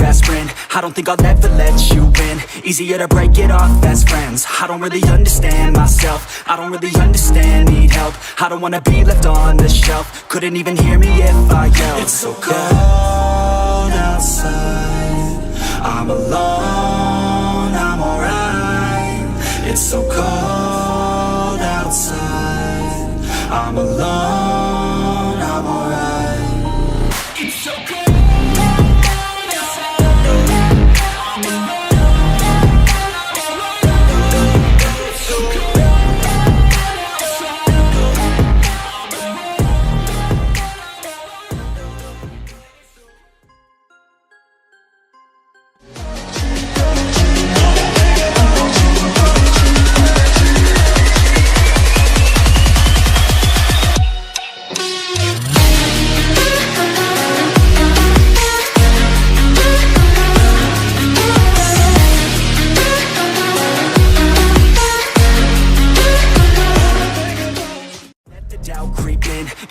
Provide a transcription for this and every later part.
best friend. I don't think I'll ever let you in. Easier to break it off best friends. I don't really understand myself. I don't really understand, need help. I don't wanna be left on the shelf. Couldn't even hear me if I yelled. It's so cold outside, I'm alone, I'm alright. It's so cold outside, I'm alone, I'm alright. It's so cold.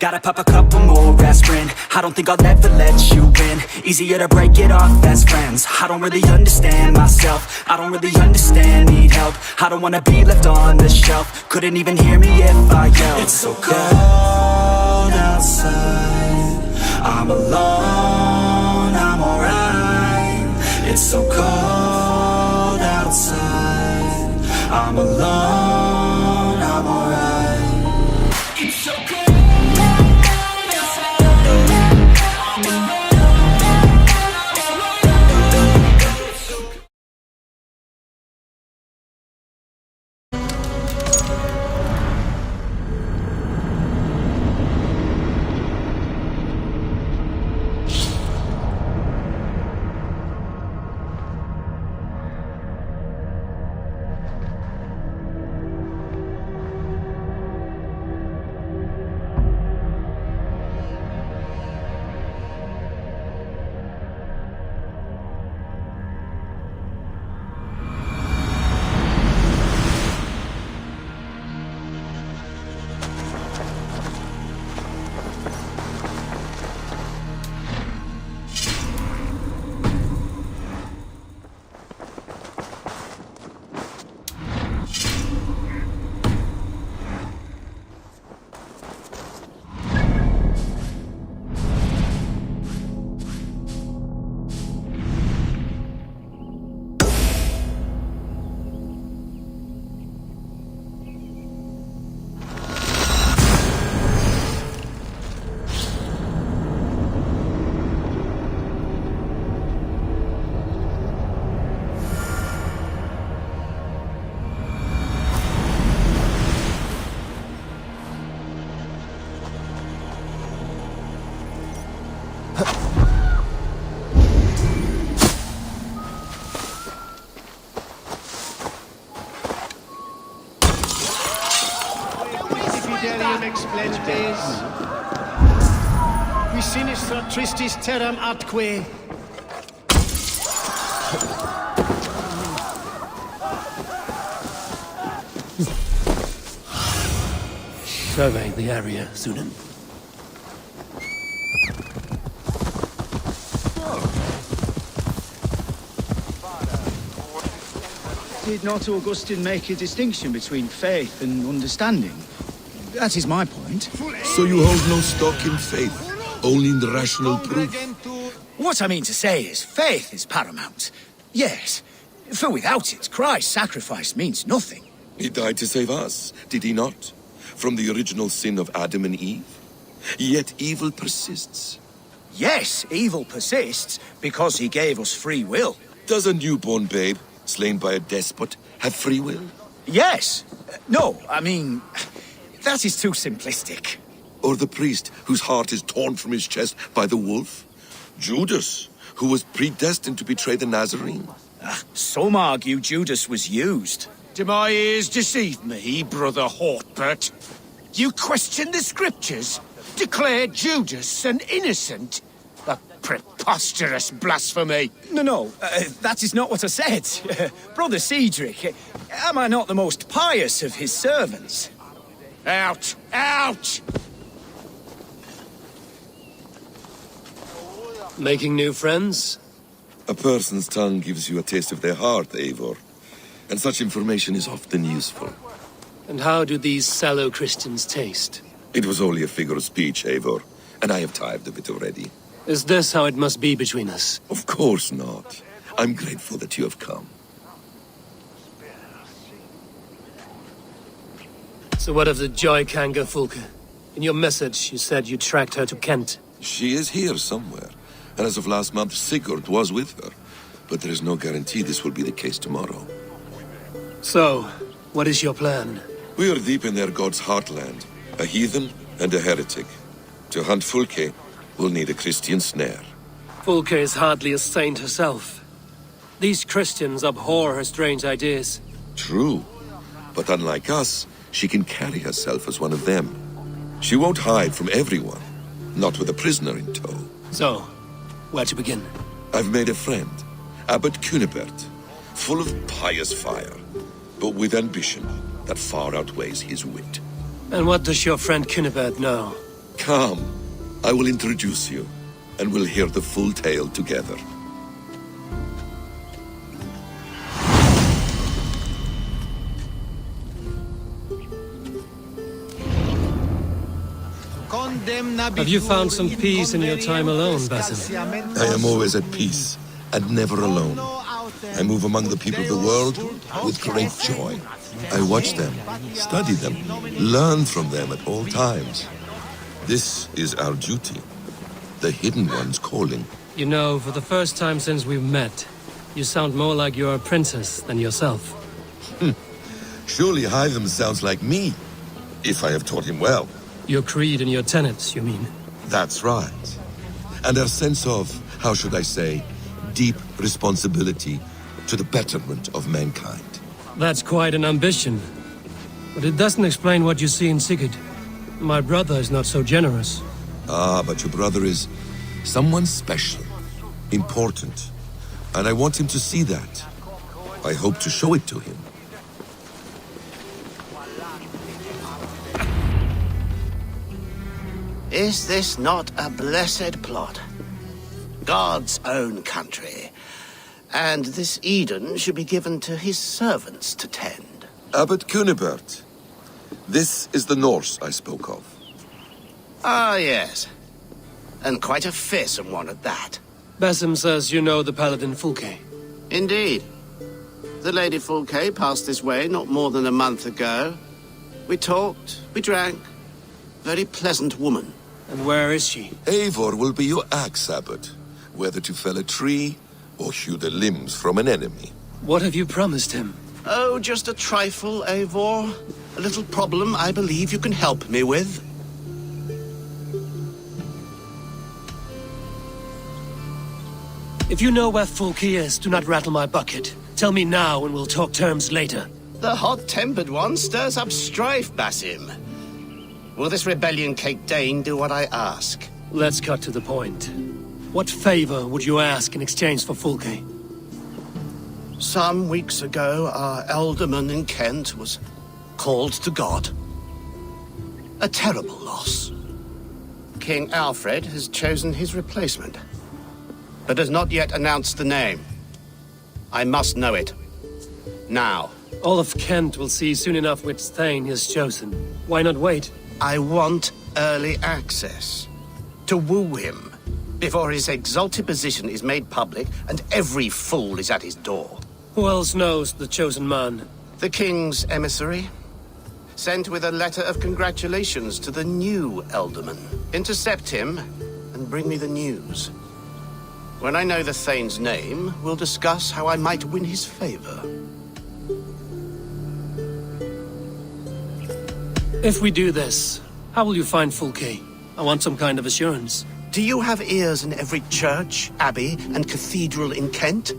Gotta pop a couple more aspirin. I don't think I'll ever let you in. Easier to break it off best friends. I don't really understand myself. I don't really understand, need help. I don't wanna be left on the shelf. Couldn't even hear me if I yelled. It's so cold outside, I'm alone, I'm alright. It's so cold outside, I'm alone, I'm alright. It's so cold. Qui sinistra tristis terram atque. Survey the area, Sunan. Did not Augustine make a distinction between faith and understanding? That is my point. So you hold no stock in faith, only in the rational proof? What I mean to say is, faith is paramount. Yes, for without it, Christ's sacrifice means nothing. He died to save us, did he not? From the original sin of Adam and Eve? Yet evil persists. Yes, evil persists because he gave us free will. Does a newborn babe, slain by a despot, have free will? Yes. No, I mean, that is too simplistic. Or the priest whose heart is torn from his chest by the wolf? Judas, who was predestined to betray the Nazarene? Some argue Judas was used. Do my ears deceive me, Brother Hortbert? You question the scriptures? Declare Judas an innocent? A preposterous blasphemy! No, that is not what I said. Brother Cedric, am I not the most pious of his servants? Out! Out! Making new friends? A person's tongue gives you a taste of their heart, Eivor. And such information is often useful. And how do these sallow Christians taste? It was only a figure of speech, Eivor, and I have tired of it already. Is this how it must be between us? Of course not. I'm grateful that you have come. So what of the Joy Kanga Fulke? In your message, you said you tracked her to Kent. She is here somewhere, and as of last month, Sigurd was with her. But there is no guarantee this will be the case tomorrow. So, what is your plan? We are deep in their god's heartland, a heathen and a heretic. To hunt Fulke, we'll need a Christian snare. Fulke is hardly a saint herself. These Christians abhor her strange ideas. True, but unlike us, she can carry herself as one of them. She won't hide from everyone, not with a prisoner in tow. So, where to begin? I've made a friend, Abbot Cunibert, full of pious fire, but with ambition that far outweighs his wit. And what does your friend Cunibert know? Come, I will introduce you, and we'll hear the full tale together. Have you found some peace in your time alone, Basim? I am always at peace, and never alone. I move among the people of the world with great joy. I watch them, study them, learn from them at all times. This is our duty, the Hidden One's calling. You know, for the first time since we've met, you sound more like you're a princess than yourself. Surely Hytham sounds like me, if I have taught him well. Your creed and your tenets, you mean? That's right. And our sense of, how should I say, deep responsibility to the betterment of mankind. That's quite an ambition. But it doesn't explain what you see in Sigurd. My brother is not so generous. Ah, but your brother is someone special, important, and I want him to see that. I hope to show it to him. Is this not a blessed plot? God's own country. And this Eden should be given to his servants to tend. Abbot Cunibert, this is the Norse I spoke of. Ah, yes. And quite a fearsome one at that. Basim says you know the paladin Fulke. Indeed. The Lady Fulke passed this way not more than a month ago. We talked, we drank. Very pleasant woman. And where is she? Eivor will be your axe, Abbot, whether to fell a tree or hew the limbs from an enemy. What have you promised him? Oh, just a trifle, Eivor. A little problem I believe you can help me with. If you know where Fulke is, do not rattle my bucket. Tell me now and we'll talk terms later. The hot-tempered one stirs up strife, Basim. Will this rebellion-caked Dane do what I ask? Let's cut to the point. What favor would you ask in exchange for Fulke? Some weeks ago, our alderman in Kent was called to God. A terrible loss. King Alfred has chosen his replacement, but has not yet announced the name. I must know it. Now. All of Kent will see soon enough which Thane he has chosen. Why not wait? I want early access. To woo him, before his exalted position is made public and every fool is at his door. Who else knows the chosen man? The king's emissary, sent with a letter of congratulations to the new Elderman. Intercept him and bring me the news. When I know the Thane's name, we'll discuss how I might win his favor. If we do this, how will you find Fulke? I want some kind of assurance. Do you have ears in every church, abbey, and cathedral in Kent?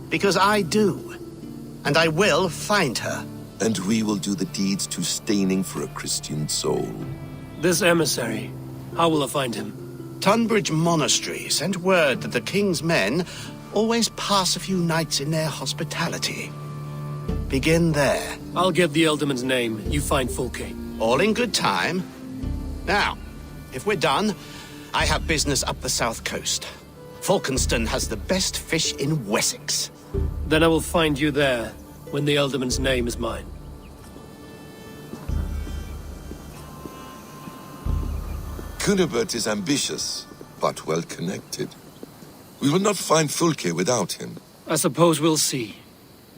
Because I do. And I will find her. And we will do the deeds too staining for a Christian soul. This emissary, how will I find him? Tunbridge Monastery sent word that the king's men always pass a few nights in their hospitality. Begin there. I'll give the Elderman's name. You find Fulke. All in good time. Now, if we're done, I have business up the south coast. Falkenston has the best fish in Wessex. Then I will find you there, when the Elderman's name is mine. Cunibert is ambitious, but well-connected. We will not find Fulke without him. I suppose we'll see.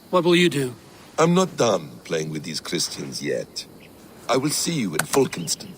What will you do? I'm not done playing with these Christians yet. I will see you in Fulkenston.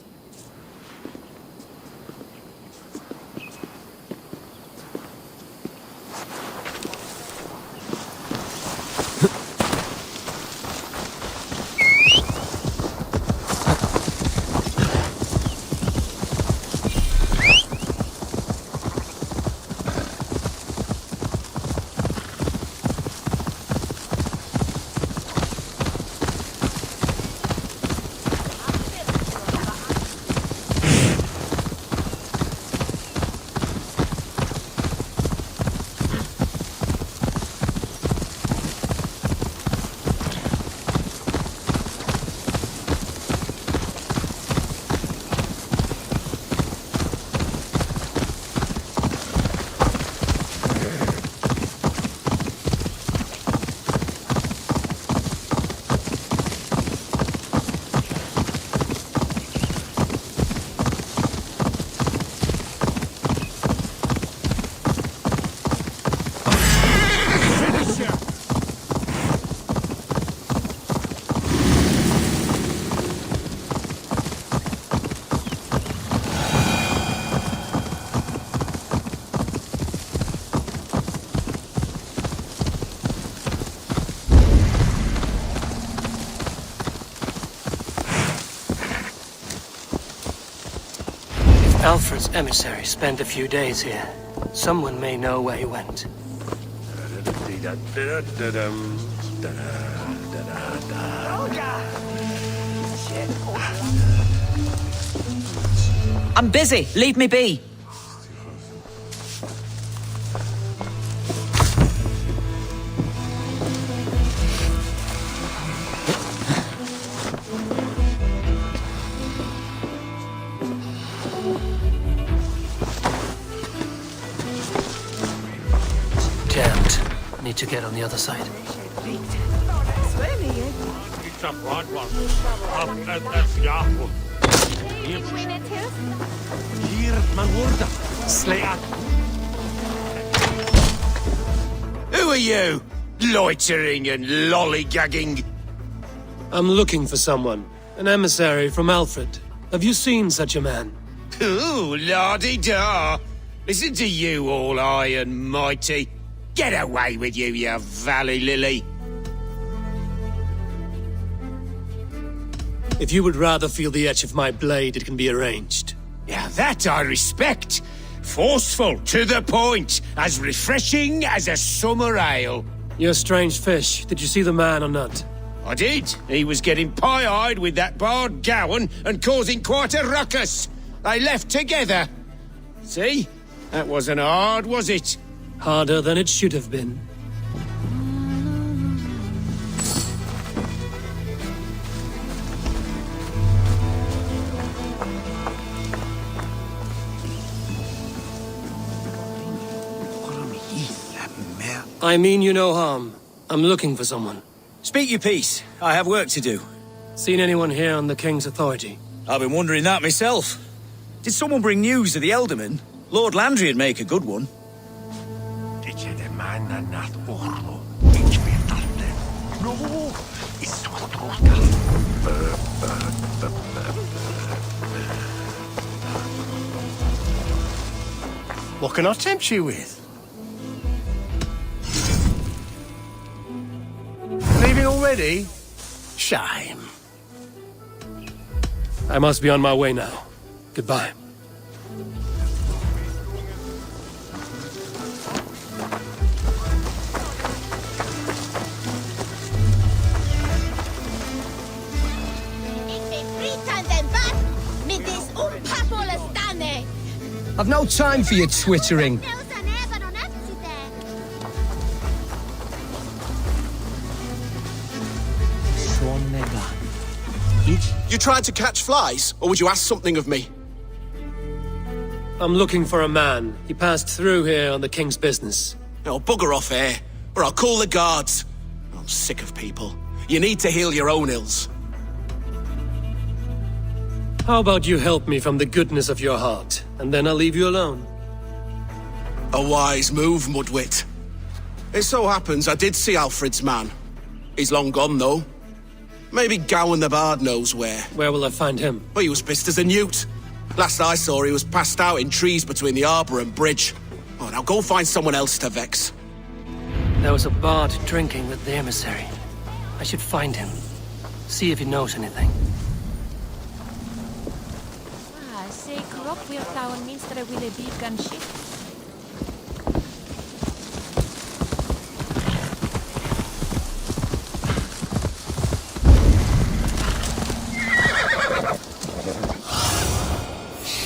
Alfred's emissary spent a few days here. Someone may know where he went. I'm busy. Leave me be. Jammed. Need to get on the other side. Who are you? Loitering and lollygagging? I'm looking for someone. An emissary from Alfred. Have you seen such a man? Ooh, la-di-da. Listen to you, all high and mighty. Get away with you, you valley lily. If you would rather feel the edge of my blade, it can be arranged. Yeah, that I respect. Forceful, to the point, as refreshing as a summer ale. You're a strange fish. Did you see the man or not? I did. He was getting pie-eyed with that bard Gowan and causing quite a ruckus. They left together. See? That wasn't hard, was it? Harder than it should have been. I mean you no harm. I'm looking for someone. Speak your piece. I have work to do. Seen anyone here on the King's authority? I've been wondering that myself. Did someone bring news of the Elderman? Lord Landry'd make a good one. What can I tempt you with? Leaving already? Shame. I must be on my way now. Goodbye. I've no time for your twittering. You tried to catch flies, or would you ask something of me? I'm looking for a man. He passed through here on the king's business. Oh, bugger off here, or I'll call the guards. I'm sick of people. You need to heal your own ills. How about you help me from the goodness of your heart, and then I'll leave you alone? A wise move, Mudwit. It so happens I did see Alfred's man. He's long gone, though. Maybe Gowan the Bard knows where. Where will I find him? But he was pissed as a newt. Last I saw, he was passed out in trees between the harbour and bridge. Oh, now go find someone else to vex. There was a bard drinking with the emissary. I should find him. See if he knows anything. Se kroppvirtaun minstare ville byggan ship.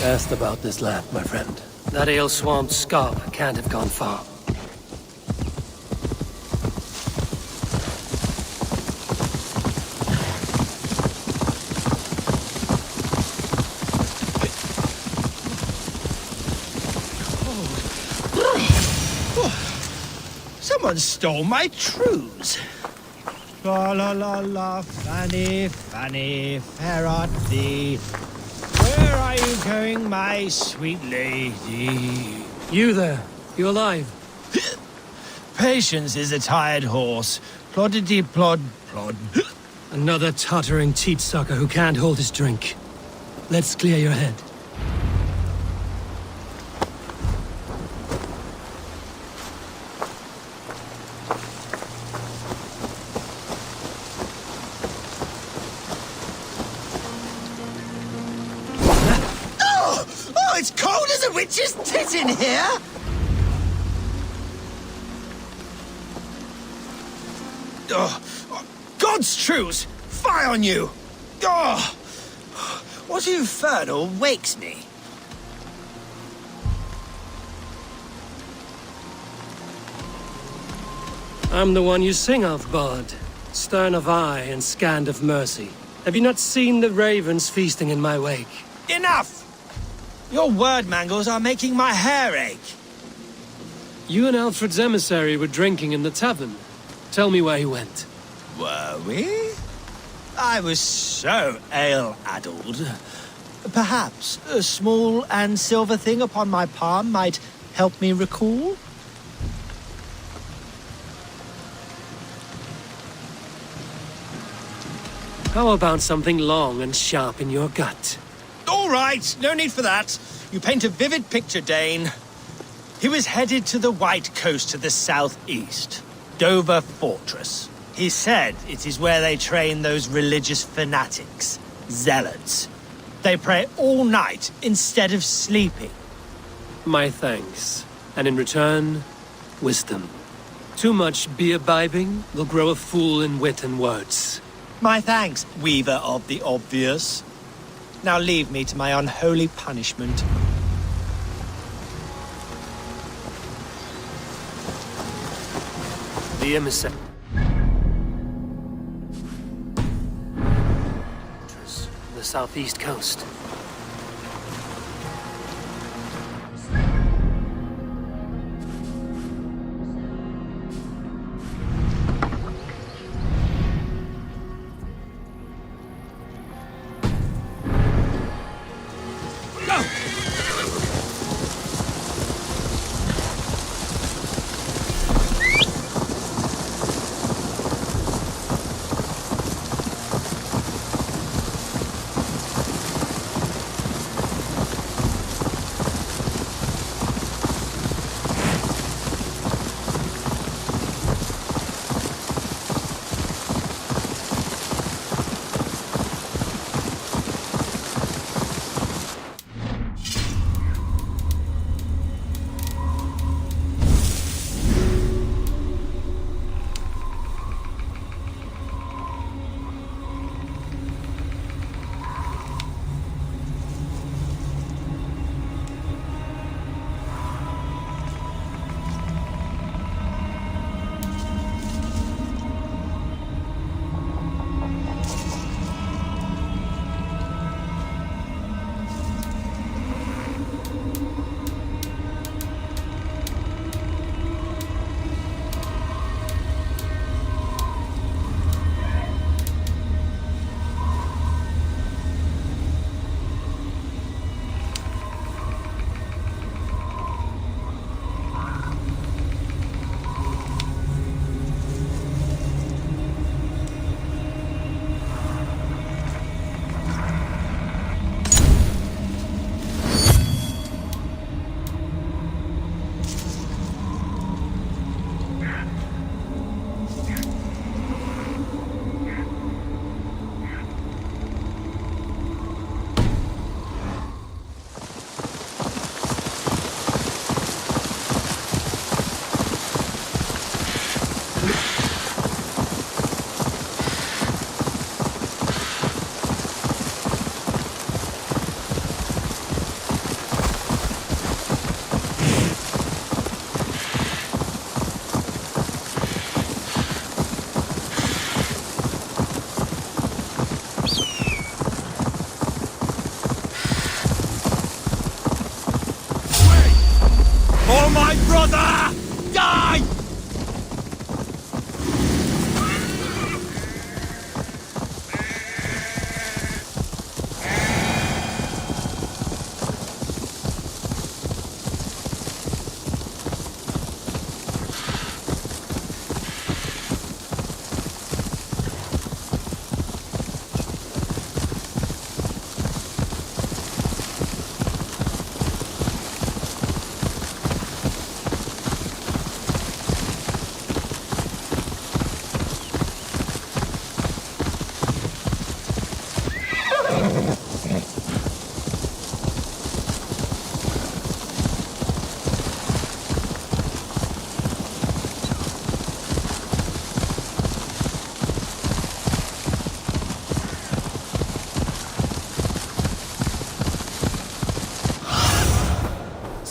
Asked about this lad, my friend. That ale-swamped scholar can't have gone far. Someone stole my trews. La la la la, Fanny, Fanny, fair art thee. Where are you going, my sweet lady? You there? You alive? Patience is a tired horse. Ploddity plod plod. Another tottering teat-sucker who can't hold his drink. Let's clear your head. Oh, it's cold as a witch's tit in here! Oh, God's truce! Fie on you! Oh, what infernal wakes me? I'm the one you sing of, Bard. Stern of eye and scant of mercy. Have you not seen the ravens feasting in my wake? Enough! Your word mangles are making my hair ache. You and Alfred's emissary were drinking in the tavern. Tell me where he went. Were we? I was so ale-addled. Perhaps a small and silver thing upon my palm might help me recall? How about something long and sharp in your gut? All right, no need for that. You paint a vivid picture, Dane. He was headed to the White Coast to the southeast, Dover Fortress. He said it is where they train those religious fanatics, zealots. They pray all night instead of sleeping. My thanks. And in return, wisdom. Too much beer-bibbing will grow a fool in wit and words. My thanks, weaver of the obvious. Now leave me to my unholy punishment. The emissary. The southeast coast.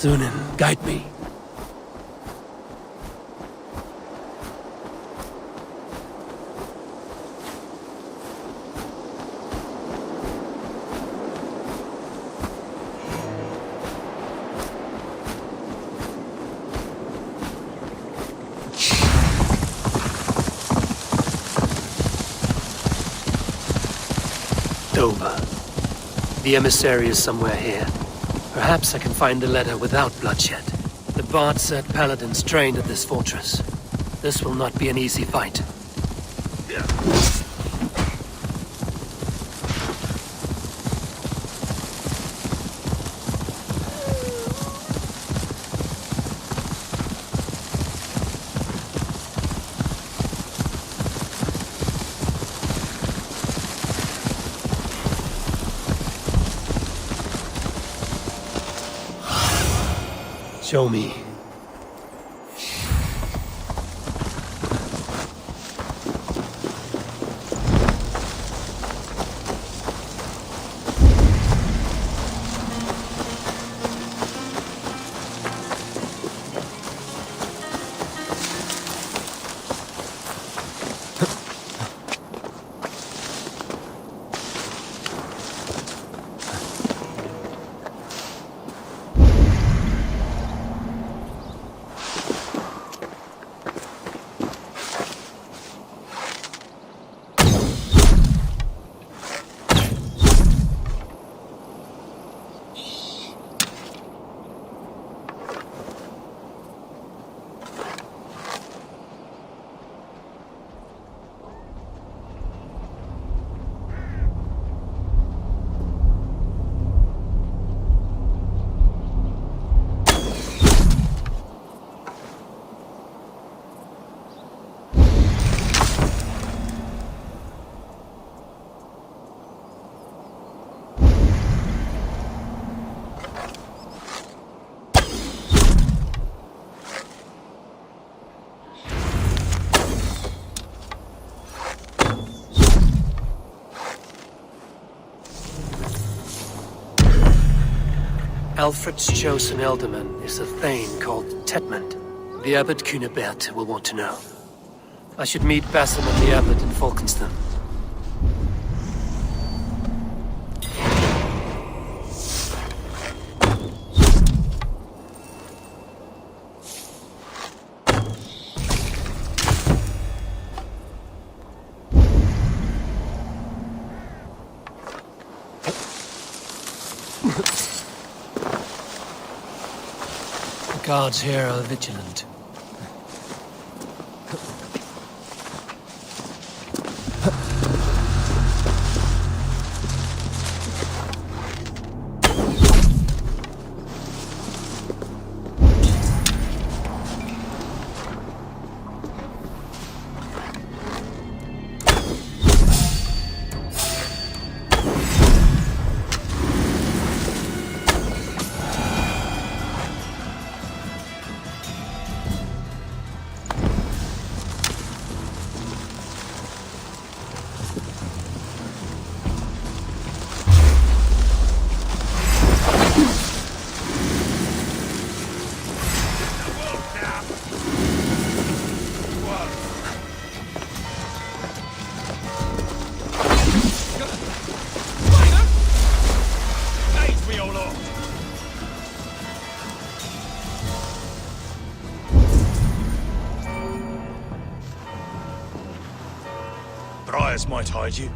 Sunan, guide me. Dover. The emissary is somewhere here. Perhaps I can find the letter without bloodshed. The Bard said paladins trained at this fortress. This will not be an easy fight. Show me. Alfred's chosen ealdorman is a thane called Tetmund. The Abbot Cunibert will want to know. I should meet Basim and the Abbot in Falkenston. The guards here are vigilant. Briars might hide you.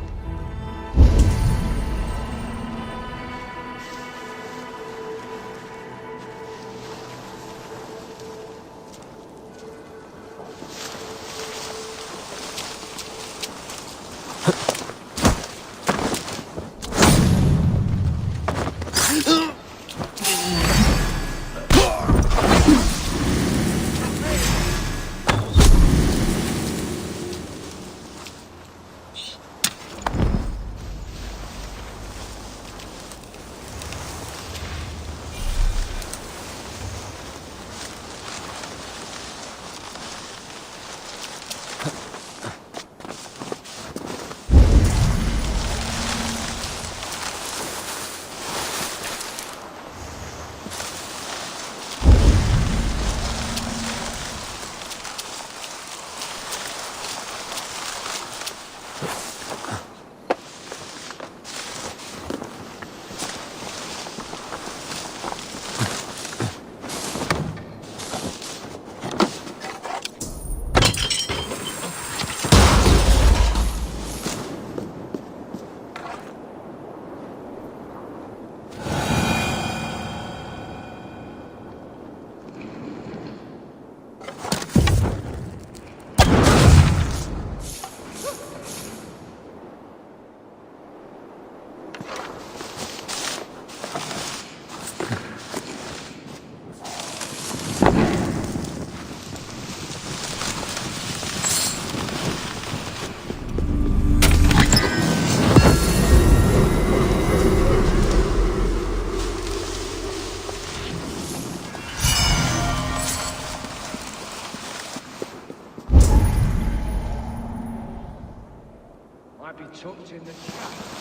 might be tucked in the trap.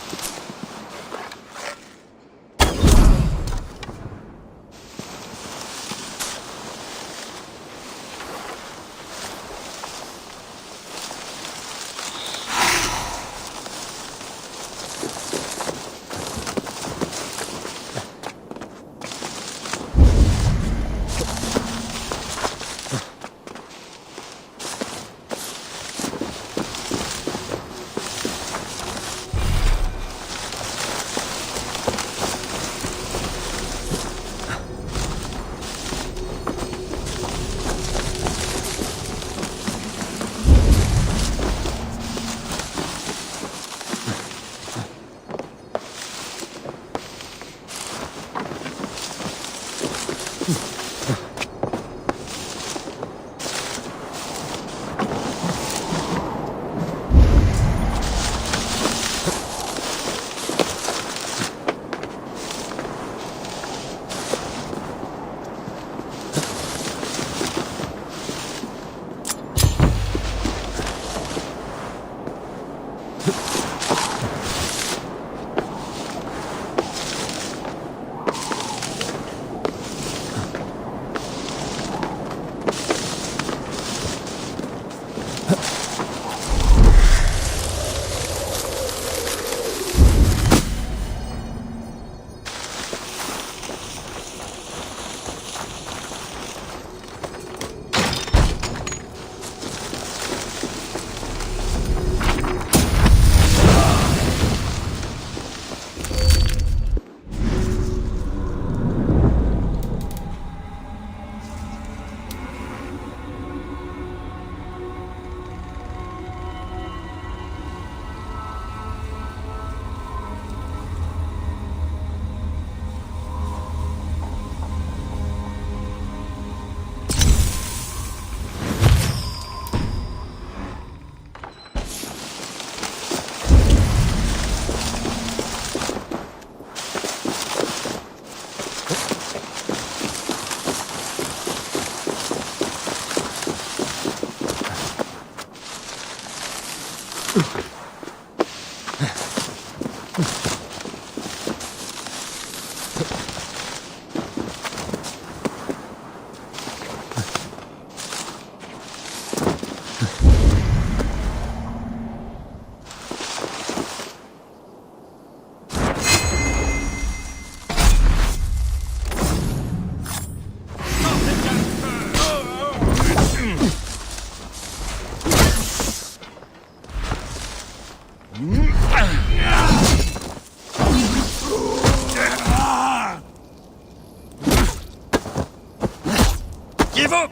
Give up!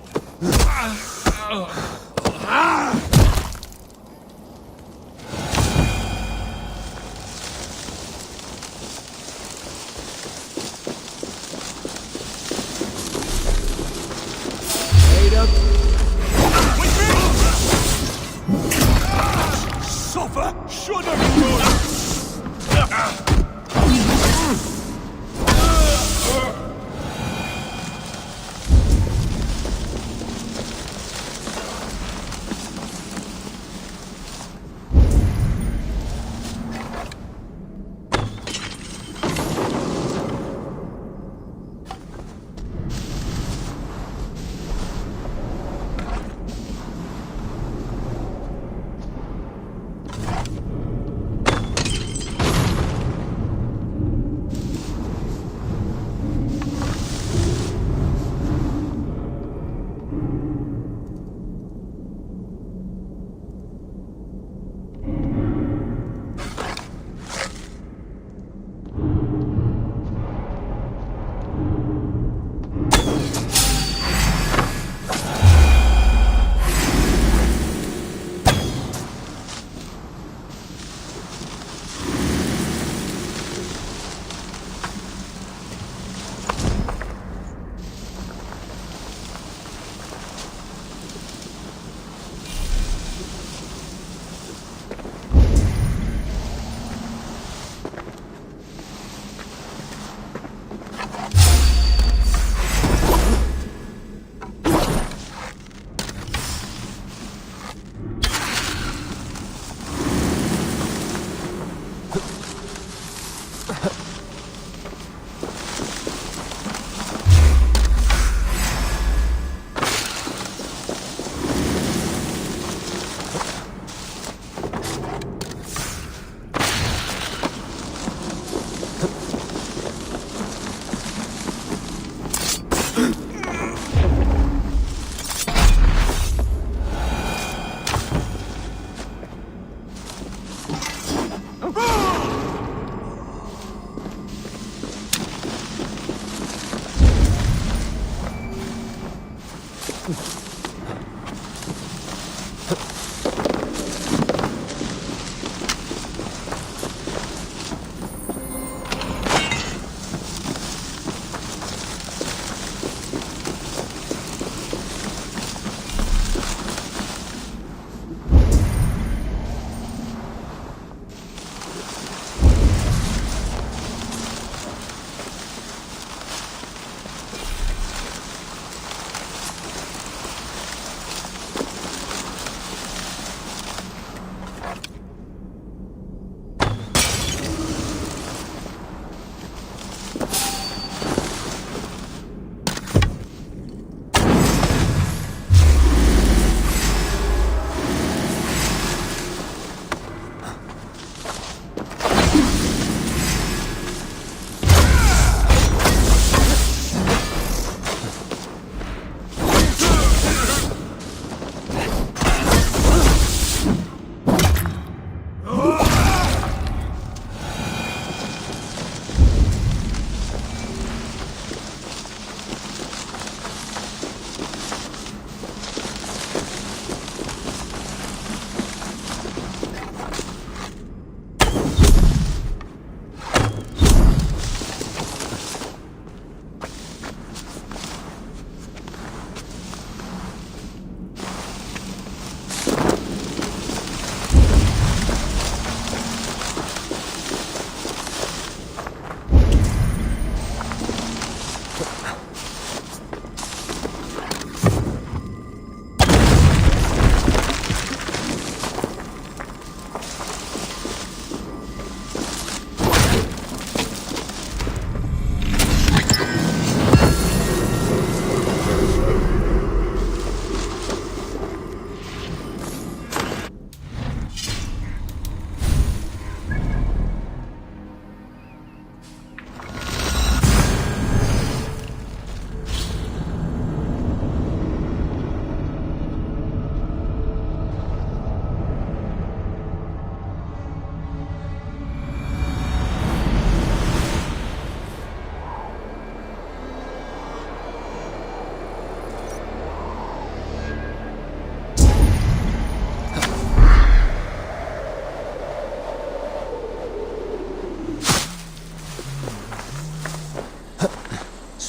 Suffer should have done.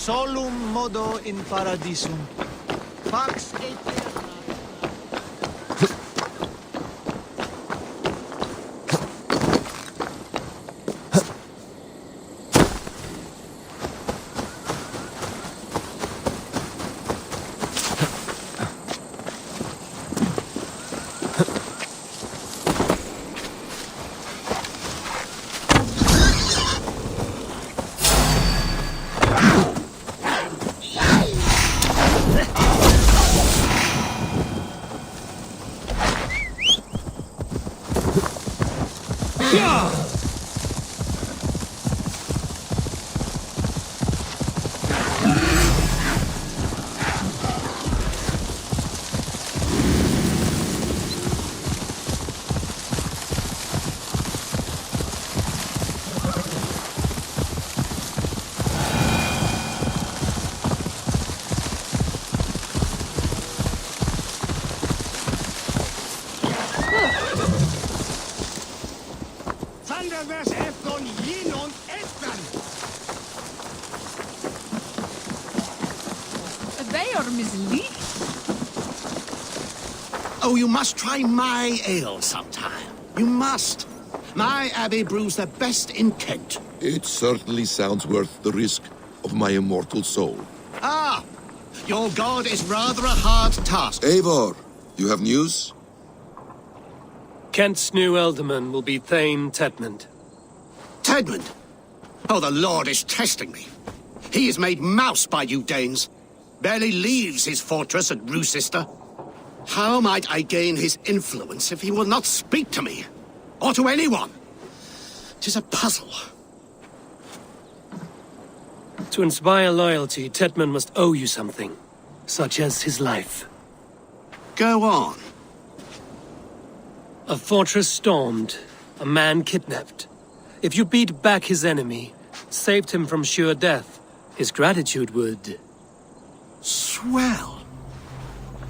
solum modo in paradisum. Pax et Oh, you must try my ale sometime. You must. My abbey brews the best in Kent. It certainly sounds worth the risk of my immortal soul. Ah! Your god is rather a hard task. Eivor, you have news? Kent's new ealdorman will be Thane Tedmund. Tedmund? Oh, the Lord is testing me. He is made mouse by you Danes. Barely leaves his fortress at Roosister. How might I gain his influence if he will not speak to me? Or to anyone? 'Tis a puzzle. To inspire loyalty, Tedmund must owe you something, such as his life. Go on. A fortress stormed, a man kidnapped. If you beat back his enemy, saved him from sure death, his gratitude would... Swell.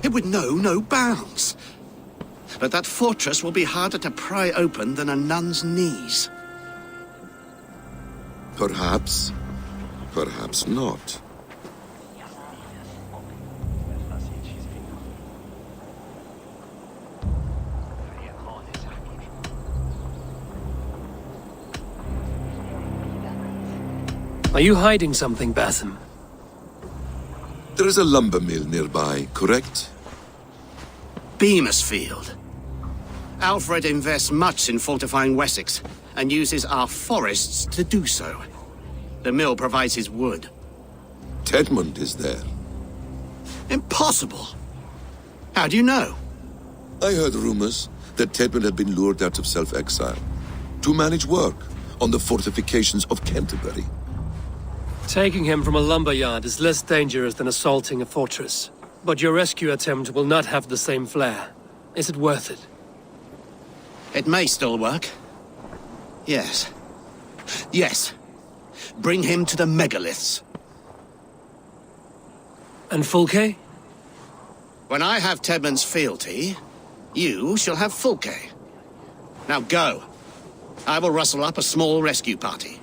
It would know no bounds. But that fortress will be harder to pry open than a nun's knees. Perhaps. Perhaps not. Are you hiding something, Basim? There is a lumber mill nearby, correct? Beamisfield. Alfred invests much in fortifying Wessex, and uses our forests to do so. The mill provides his wood. Tedmund is there. Impossible! How do you know? I heard rumors that Tedmund had been lured out of self-exile to manage work on the fortifications of Canterbury. Taking him from a lumberyard is less dangerous than assaulting a fortress. But your rescue attempt will not have the same flair. Is it worth it? It may still work. Yes. Yes. Bring him to the megaliths. And Fulke? When I have Tedmund's fealty, you shall have Fulke. Now go. I will rustle up a small rescue party.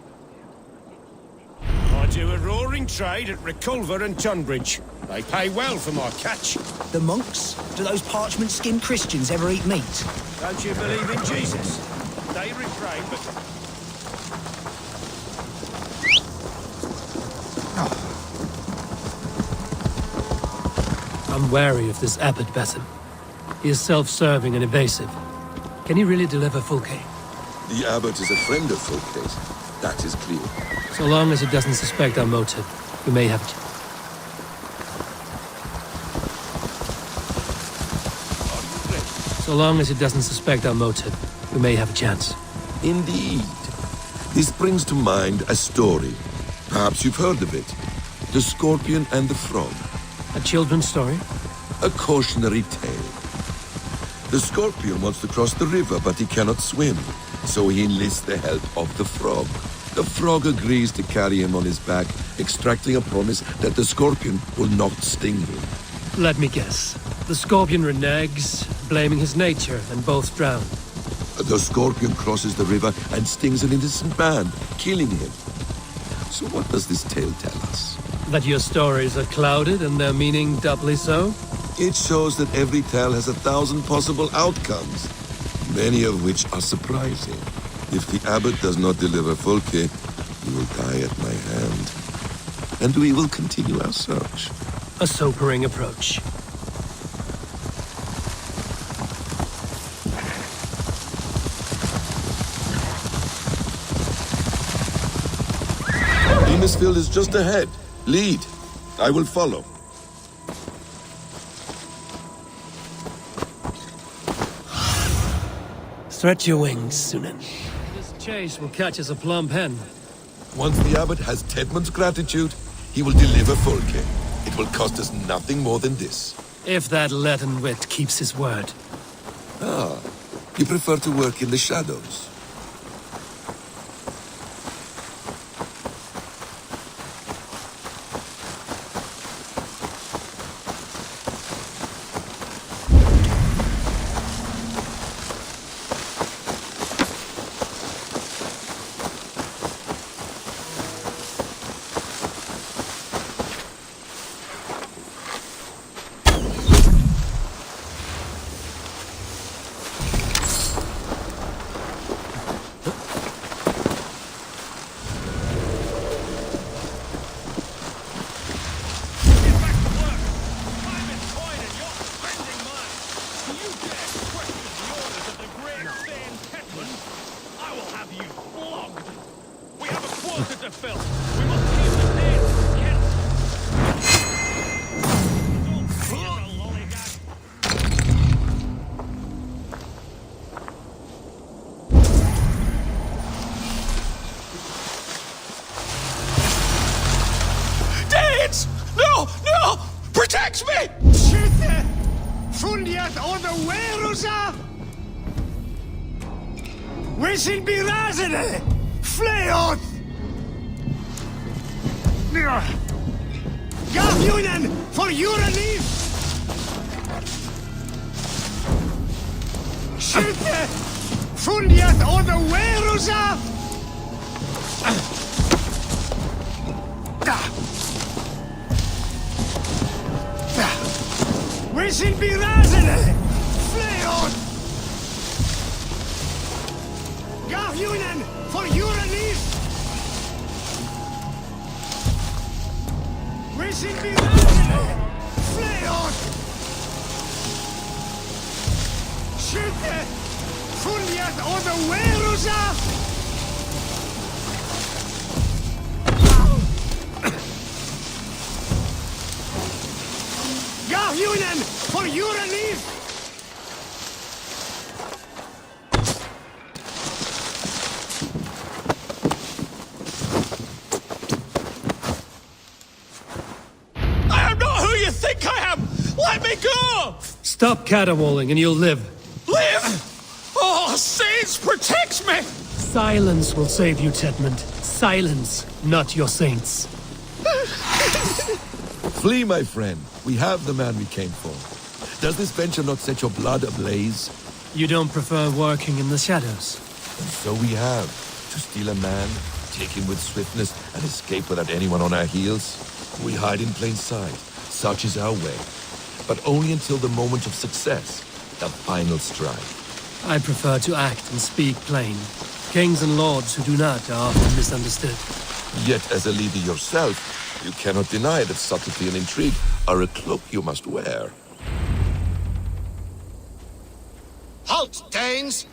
I do a roaring trade at Reculver and Tunbridge. They pay well for my catch. The monks? Do those parchment-skinned Christians ever eat meat? Don't you believe in Jesus? They refrain, but... I'm wary of this abbot, Basim. He is self-serving and evasive. Can he really deliver Fulke? The abbot is a friend of Fulke's. That is clear. So long as he doesn't suspect our motive, we may have... So long as he doesn't suspect our motive, we may have a chance. Indeed. This brings to mind a story. Perhaps you've heard of it. The Scorpion and the Frog. A children's story? A cautionary tale. The Scorpion wants to cross the river, but he cannot swim. So he enlists the help of the Frog. The Frog agrees to carry him on his back, extracting a promise that the Scorpion will not sting him. Let me guess. The Scorpion reneges, blaming his nature, and both drown. The Scorpion crosses the river and stings an innocent man, killing him. So what does this tale tell us? That your stories are clouded and their meaning doubly so? It shows that every tale has 1,000 possible outcomes, many of which are surprising. If the abbot does not deliver Folke, he will die at my hand. And we will continue our search. A sobering approach. Demasfield is just ahead. Lead. I will follow. Stretch your wings, Sunan. This chase will catch us a plump hen. Once the abbot has Tedmund's gratitude, he will deliver Folke. It will cost us nothing more than this. If that Latin wit keeps his word. Ah, you prefer to work in the shadows. Protect me! Skytte! Fundiat order Werusa! Wisin birazene! Fleot! Gavjunen for Uraliv! Skytte! Fundiat order Werusa! Wisin birazene! Fleot! Gavjunen for Uraliv! Wisin birazene! Fleot! Skytte! Fundiat order Werusa! Gavjunen for Uraliv! I am not who you think I am! Let me go! Stop caterwauling and you'll live. Live! Oh, saints, protect me! Silence will save you, Tedmund. Silence, not your saints. Flee, my friend. We have the man we came for. Does this venture not set your blood ablaze? You don't prefer working in the shadows? And so we have. To steal a man, take him with swiftness, and escape without anyone on our heels. We hide in plain sight. Such is our way. But only until the moment of success, the final strike. I prefer to act and speak plain. Kings and lords who do not are often misunderstood. Yet, as a leader yourself, you cannot deny that subtlety and intrigue are a cloak you must wear. Halt, Danes!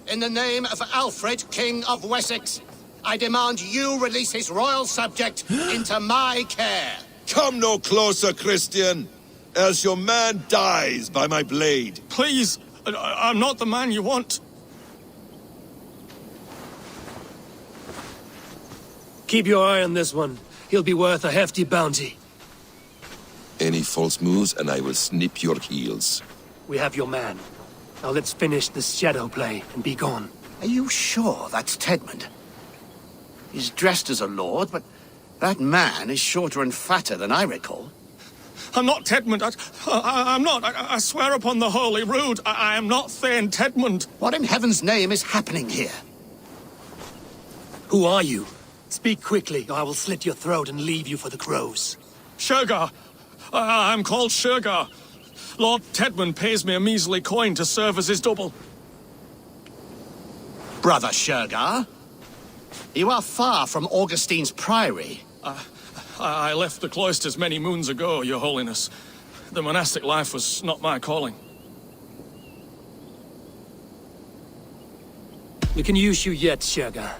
In the name of Alfred, King of Wessex, I demand you release his royal subject into my care. Come no closer, Christian, else your man dies by my blade. Please, I'm not the man you want. Keep your eye on this one. He'll be worth a hefty bounty. Any false moves and I will snip your heels. We have your man. Now let's finish this shadow play and be gone. Are you sure that's Tedmund? He's dressed as a lord, but that man is shorter and fatter than I recall. I'm not Tedmund. I'm not. I swear upon the Holy Rood, I am not Thane Tedmund. What in heaven's name is happening here? Who are you? Speak quickly, or I will slit your throat and leave you for the crows. Shergar! I'm called Shergar. Lord Tedmund pays me a measly coin to serve as his double. Brother Shergar, you are far from Augustine's priory. I left the cloisters many moons ago, Your Holiness. The monastic life was not my calling. We can use you yet, Shergar.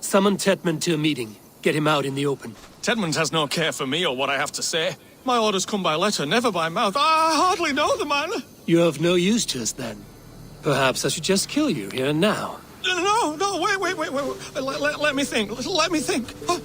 Summon Tedmund to a meeting. Get him out in the open. Tedmund has no care for me or what I have to say. My orders come by letter, never by mouth. I hardly know the man. You're of no use to us, then. Perhaps I should just kill you here and now. No, wait. Let me think. Oh,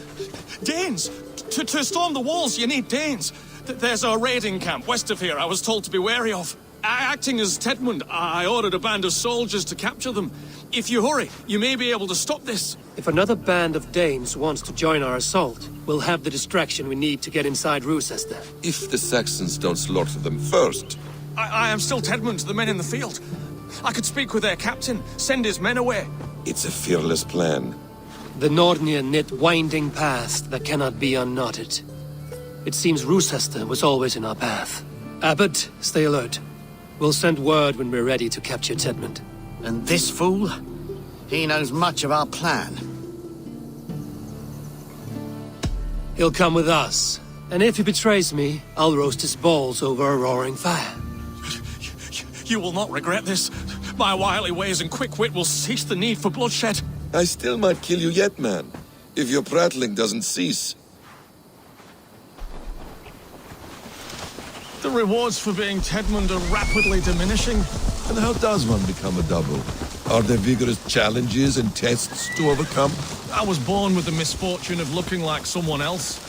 Danes! To storm the walls, you need Danes. There's a raiding camp west of here I was told to be wary of. Acting as Tedmund, I ordered a band of soldiers to capture them. If you hurry, you may be able to stop this. If another band of Danes wants to join our assault, we'll have the distraction we need to get inside Rochester. If the Saxons don't slaughter them first. I am still Tedmund to the men in the field. I could speak with their captain, send his men away. It's a fearless plan. The Nordnir knit winding paths that cannot be unknotted. It seems Rochester was always in our path. Abbot, stay alert. We'll send word when we're ready to capture Tedmund. And this fool? He knows much of our plan. He'll come with us. And if he betrays me, I'll roast his balls over a roaring fire. You will not regret this. My wily ways and quick wit will cease the need for bloodshed. I still might kill you yet, man. If your prattling doesn't cease. The rewards for being Tedmund are rapidly diminishing. And how does one become a double? Are there vigorous challenges and tests to overcome? I was born with the misfortune of looking like someone else.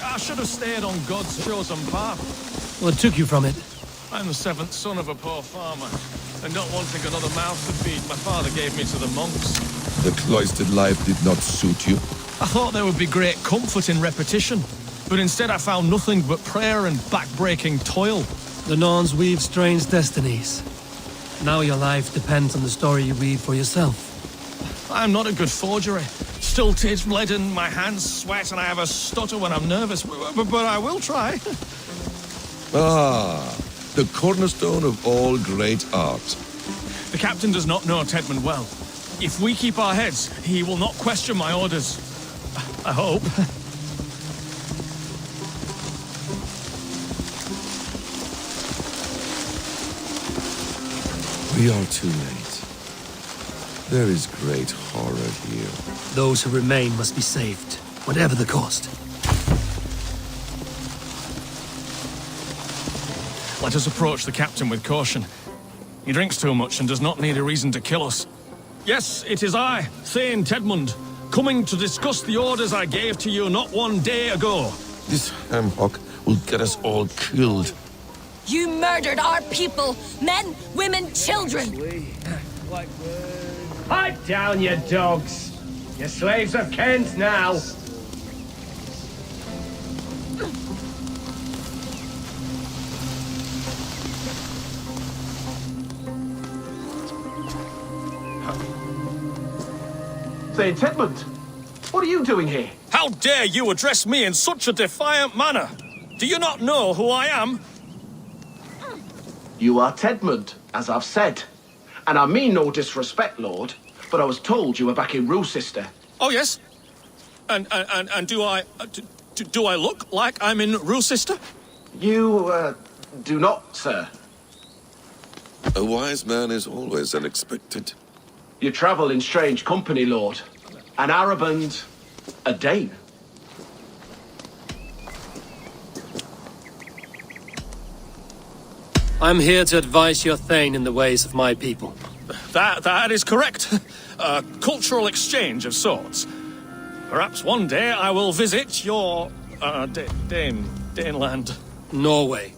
I should have stayed on God's chosen path. What took you from it? I'm the seventh son of a poor farmer, and not wanting another mouth to feed, my father gave me to the monks. The cloistered life did not suit you? I thought there would be great comfort in repetition, but instead I found nothing but prayer and back-breaking toil. The Norns weave strange destinies. Now your life depends on the story you weave for yourself. I'm not a good forgery. Stilted, leaden, my hands sweat, and I have a stutter when I'm nervous, but I will try. Ah, the cornerstone of all great art. The captain does not know Tedmund well. If we keep our heads, he will not question my orders. I hope. We are too late. There is great horror here. Those who remain must be saved, whatever the cost. Let us approach the captain with caution. He drinks too much and does not need a reason to kill us. Yes, it is I, Thane Tedmund, coming to discuss the orders I gave to you not one day ago. This hamhock will get us all killed. You murdered our people! Men, women, children! Pipe down, you dogs! You're slaves of Kent now! Say, Tedmund, what are you doing here? How dare you address me in such a defiant manner? Do you not know who I am? You are Tedmund, as I've said. And I mean no disrespect, Lord, but I was told you were back in Rochester. Oh, yes? And do I... do I look like I'm in Rochester? You, do not, sir. A wise man is always unexpected. You travel in strange company, Lord. An Arab and a Dane. I'm here to advise your Thane in the ways of my people. That is correct. A cultural exchange of sorts. Perhaps one day I will visit your, Daneland. Norway.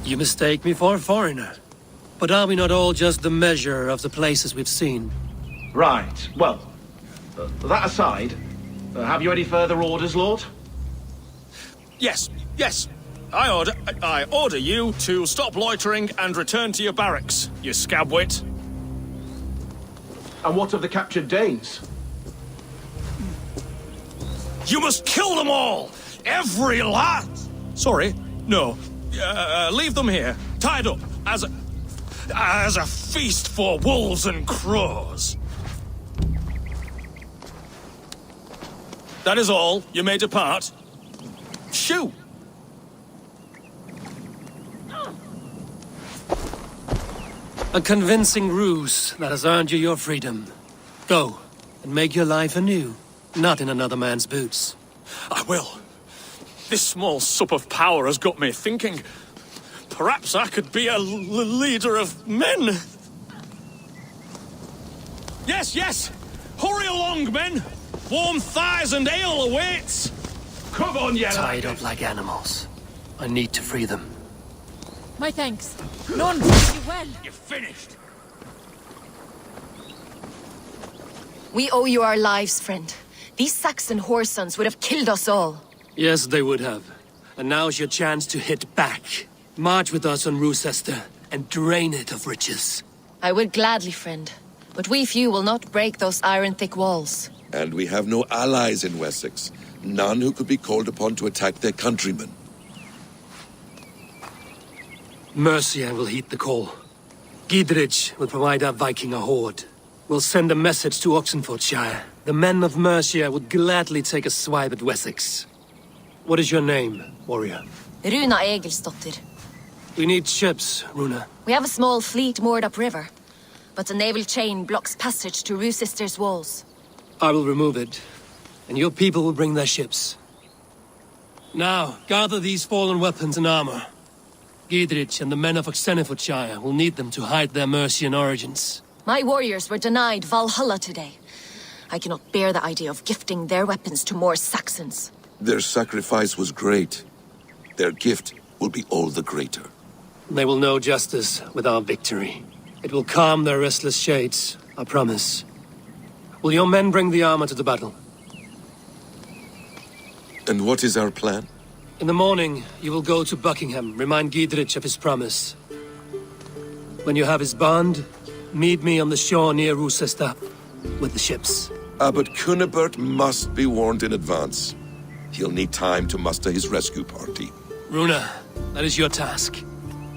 You mistake me for a foreigner. But are we not all just the measure of the places we've seen? Right. Well, that aside, have you any further orders, Lord? Yes. I order you to stop loitering and return to your barracks, you scabwit. And what of the captured Danes? You must kill them all! Every last! Sorry, no. Leave them here, tied up, as a feast for wolves and crows. That is all. You may depart. Shoo! A convincing ruse that has earned you your freedom. Go, and make your life anew, not in another man's boots. I will. This small sup of power has got me thinking. Perhaps I could be a leader of men. Yes, yes! Hurry along, men! Warm thighs and ale awaits! Come on, you Tied up like animals. I need to free them. My thanks. None treat you well. You're finished. We owe you our lives, friend. These Saxon whoresons would have killed us all. Yes, they would have. And now's your chance to hit back. March with us on Rochester and drain it of riches. I would gladly, friend. But we few will not break those iron-thick walls. And we have no allies in Wessex. None who could be called upon to attack their countrymen. Mercia will heed the call. Gidrich will provide our Viking a horde. We'll send a message to Oxenfordshire. The men of Mercia would gladly take a swipe at Wessex. What is your name, warrior? Runa Egilsdottir. We need ships, Runa. We have a small fleet moored upriver, but a naval chain blocks passage to Rochester's walls. I will remove it, and your people will bring their ships. Now, gather these fallen weapons and armor. Gidrich and the men of Oxenfordshire will need them to hide their Mercian origins. My warriors were denied Valhalla today. I cannot bear the idea of gifting their weapons to more Saxons. Their sacrifice was great. Their gift will be all the greater. They will know justice with our victory. It will calm their restless shades, I promise. Will your men bring the armor to the battle? And what is our plan? In the morning, you will go to Buckingham, remind Gidrich of his promise. When you have his bond, meet me on the shore near Rochester with the ships. Abbot Cunibert must be warned in advance. He'll need time to muster his rescue party. Runa, that is your task.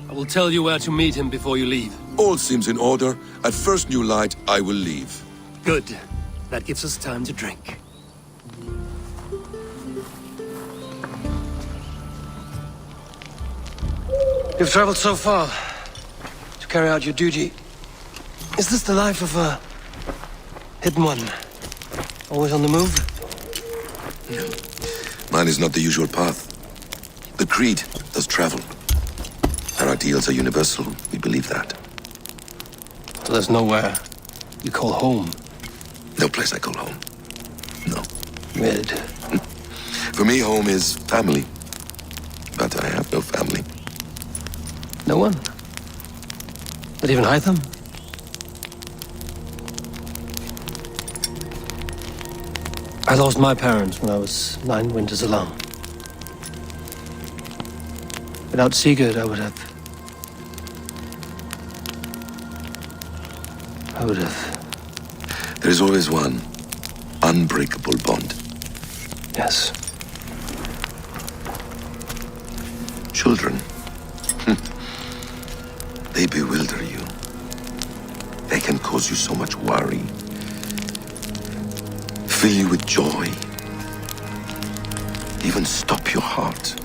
I will tell you where to meet him before you leave. All seems in order. At first new light, I will leave. Good. That gives us time to drink. You've traveled so far to carry out your duty. Is this the life of a hidden one? Always on the move? Mine is not the usual path. The Creed does travel. Our ideals are universal. We believe that. So there's nowhere you call home? No place I call home. No. Mid. For me, home is family. But I have no family. No one? Not even Hytham? I lost my parents when I was 9 winters alone. Without Sigurd, I would have... There is always one unbreakable bond. Yes. Children. They bewilder you. They can cause you so much worry. Fill you with joy. Even stop your heart.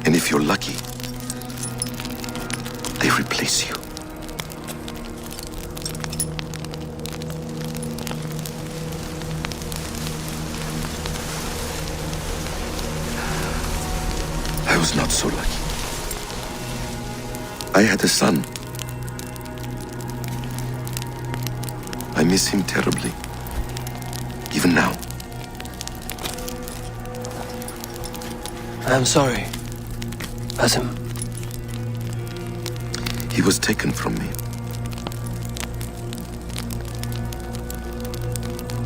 And if you're lucky, they replace you. I was not so lucky. I had a son. I miss him terribly. Even now. I am sorry. Basim. He was taken from me.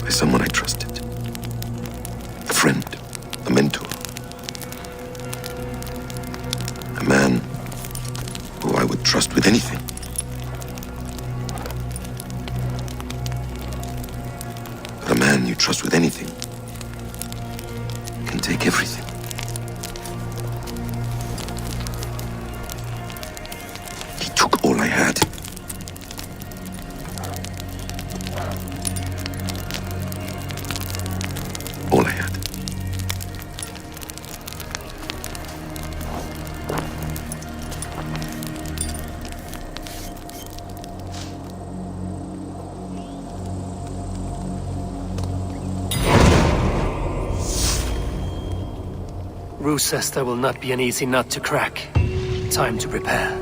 By someone I trusted. A friend. A mentor. A man who I would trust with anything. trust with anything can take everything. He took all I had. All I had. Rochester will not be an easy nut to crack. Time to prepare.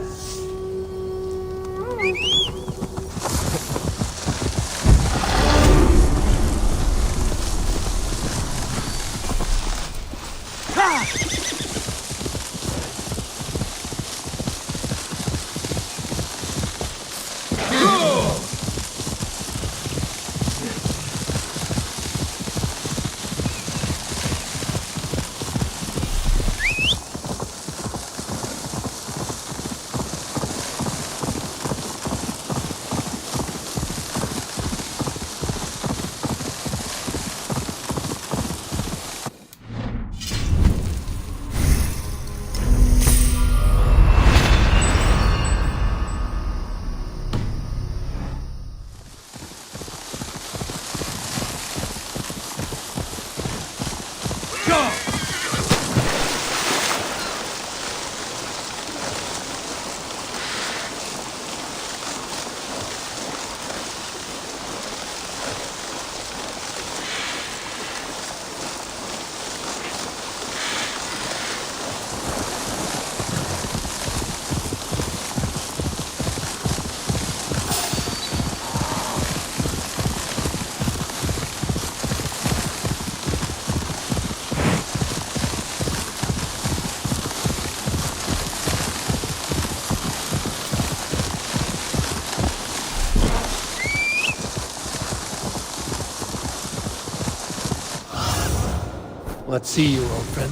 What see you, old friend?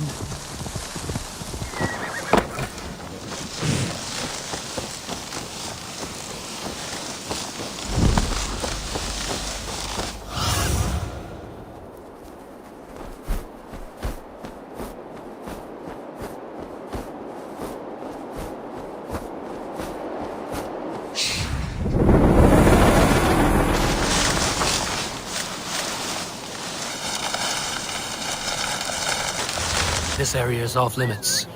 This area is off limits.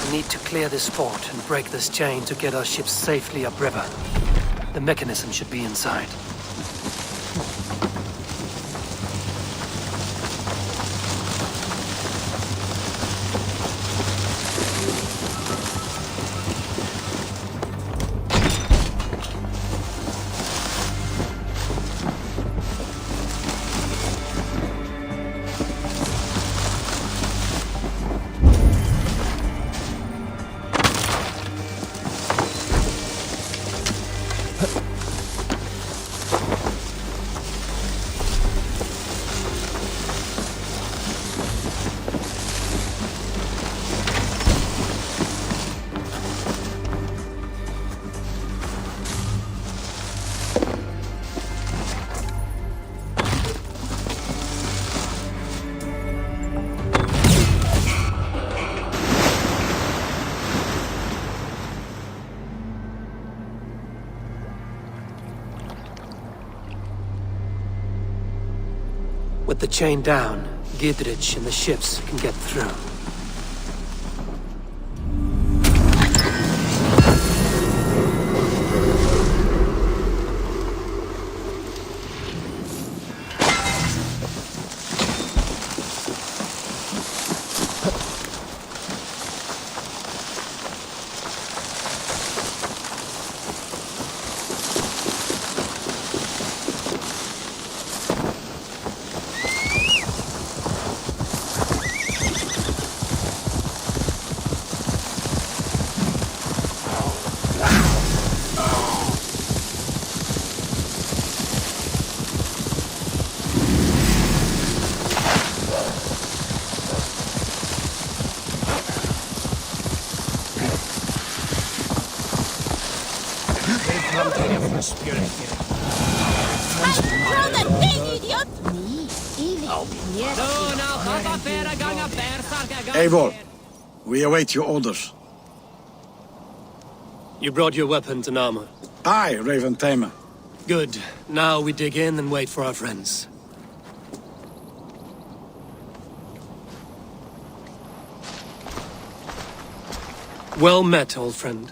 We need to clear this fort and break this chain to get our ships safely upriver. The mechanism should be inside. With the chain down, Gidrich and the ships can get through. Eivor, we await your orders. You brought your weapons and armor? Aye, Raven Tamer. Good. Now we dig in and wait for our friends. Well met, old friend.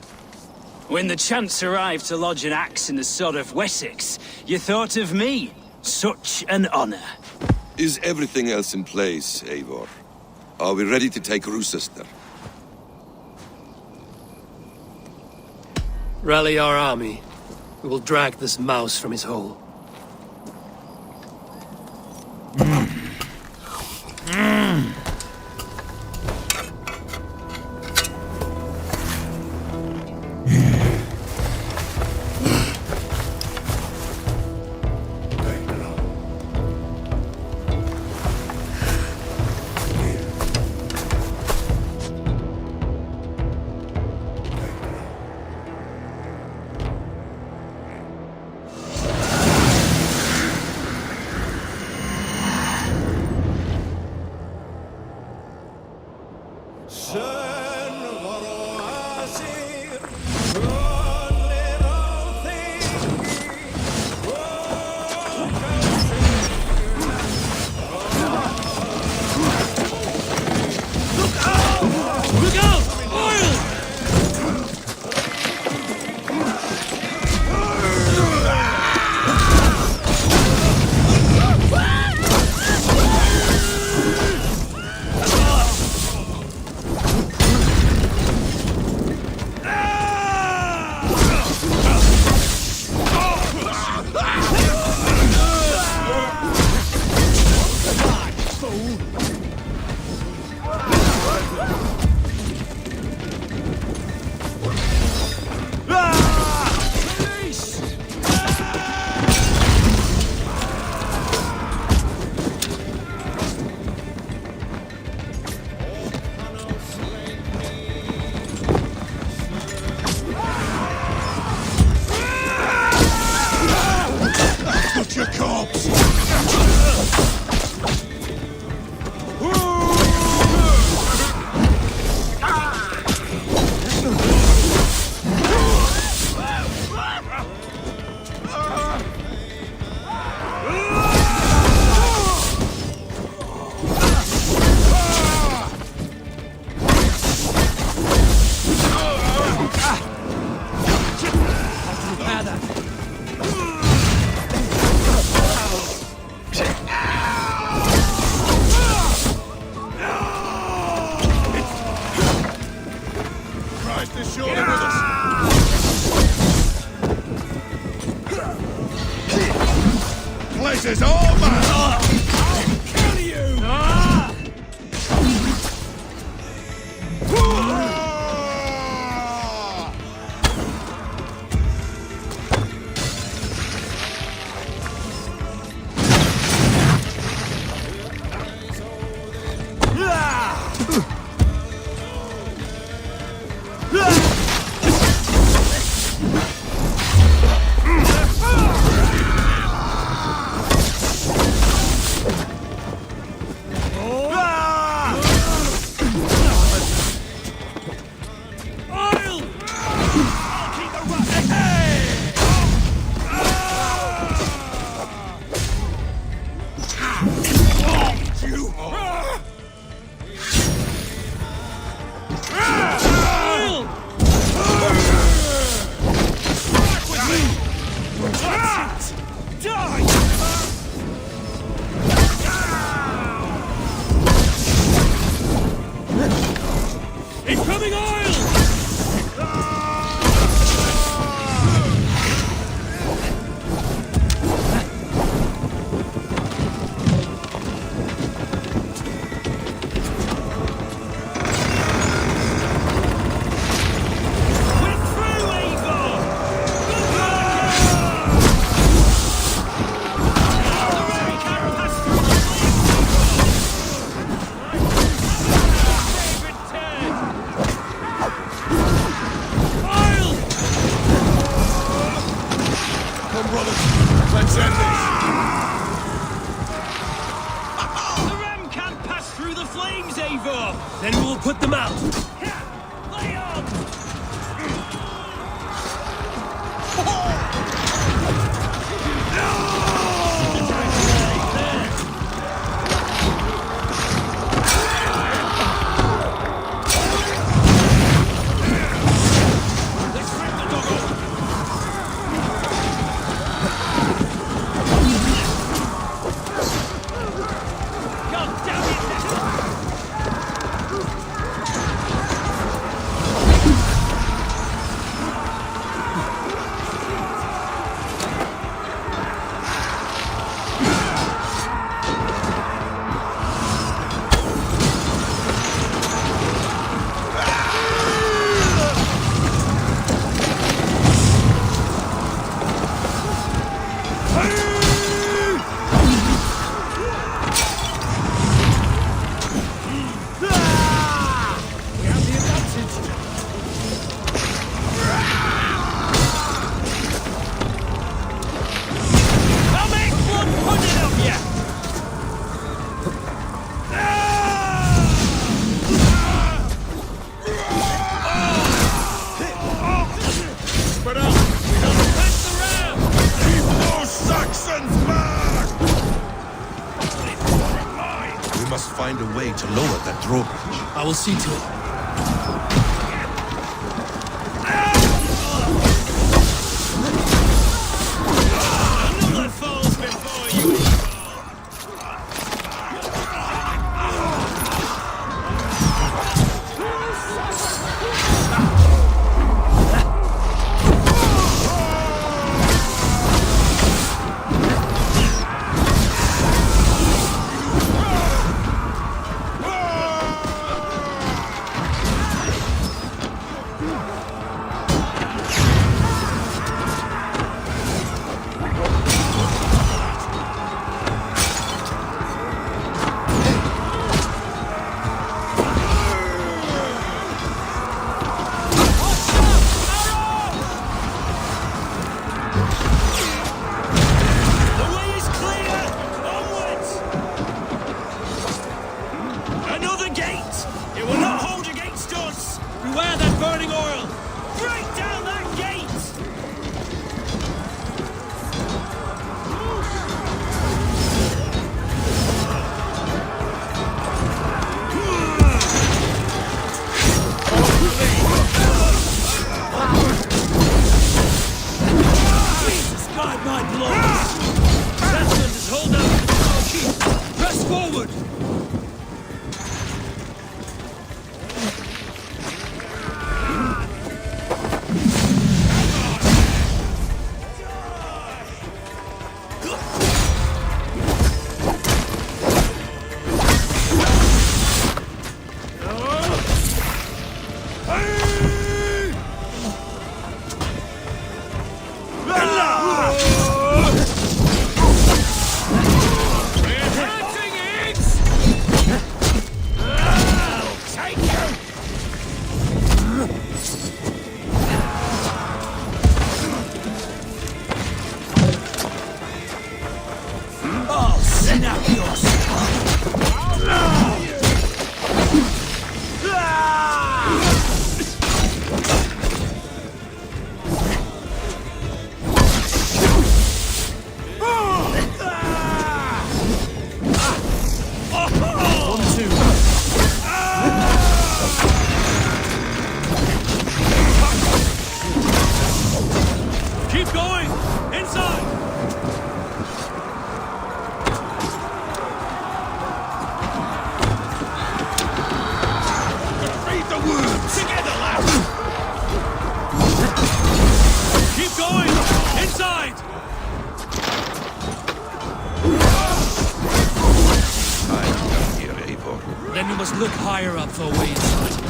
When the chance arrived to lodge an axe in the sod of Wessex, you thought of me. Such an honor. Is everything else in place, Eivor? Are we ready to take Rochester? Rally our army. We will drag this mouse from his hole. is all mine! Kill you! Incoming oil! Come, brothers, let's end this! The ram can't pass through the flames, Eivor! Then we will put them out. Lay on! We must find a way to lower that drawbridge. I will see to it. Then you must look higher up for a way inside.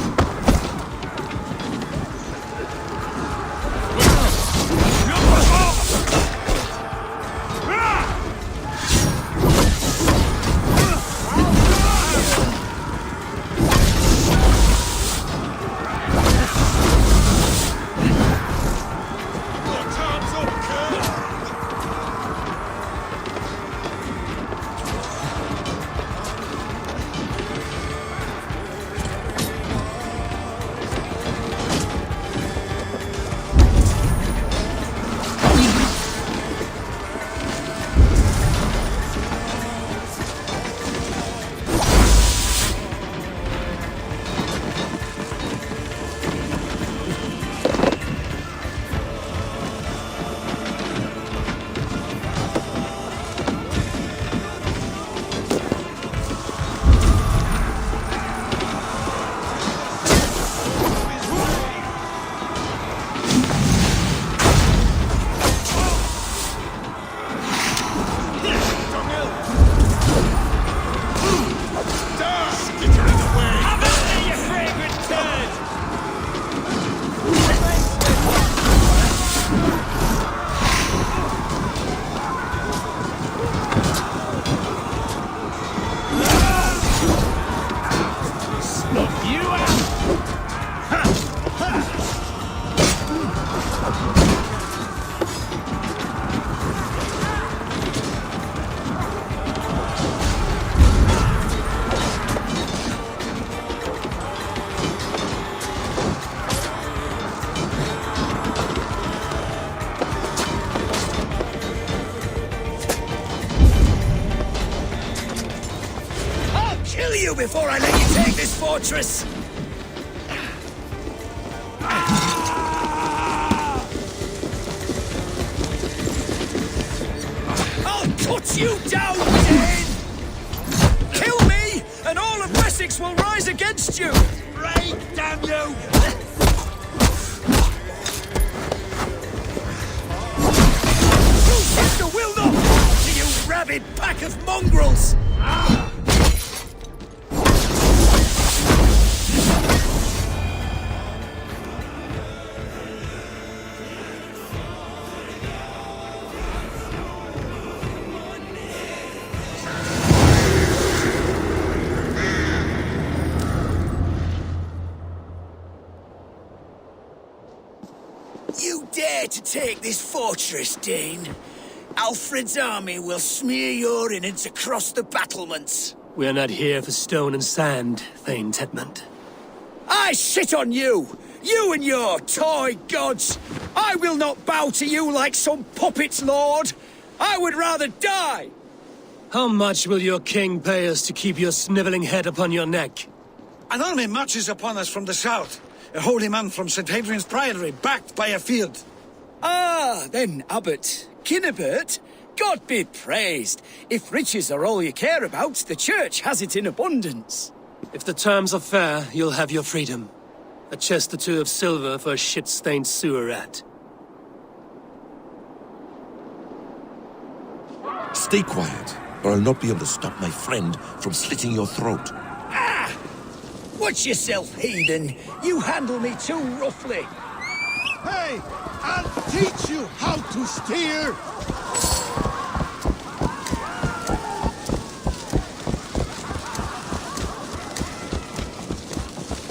Before I let you take this fortress! I'll cut you down, Dane! Kill me, and all of Wessex will rise against you! Break, damn you! Rochester will not fall to you rabid pack of mongrels! You dare to take this fortress, Dane? Alfred's army will smear your innards across the battlements. We are not here for stone and sand, Thane Tedmund. I shit on you! You and your toy gods! I will not bow to you like some puppet's lord! I would rather die! How much will your king pay us to keep your snivelling head upon your neck? An army marches upon us from the south. A holy man from St. Hadrian's Priory, backed by a field. Ah, then, Abbot. Kinnebert, God be praised. If riches are all you care about, the church has it in abundance. If the terms are fair, you'll have your freedom. A chest or two of silver for a shit-stained sewer rat. Stay quiet, or I'll not be able to stop my friend from slitting your throat. Watch yourself, heathen. You handle me too roughly. Hey, I'll teach you how to steer.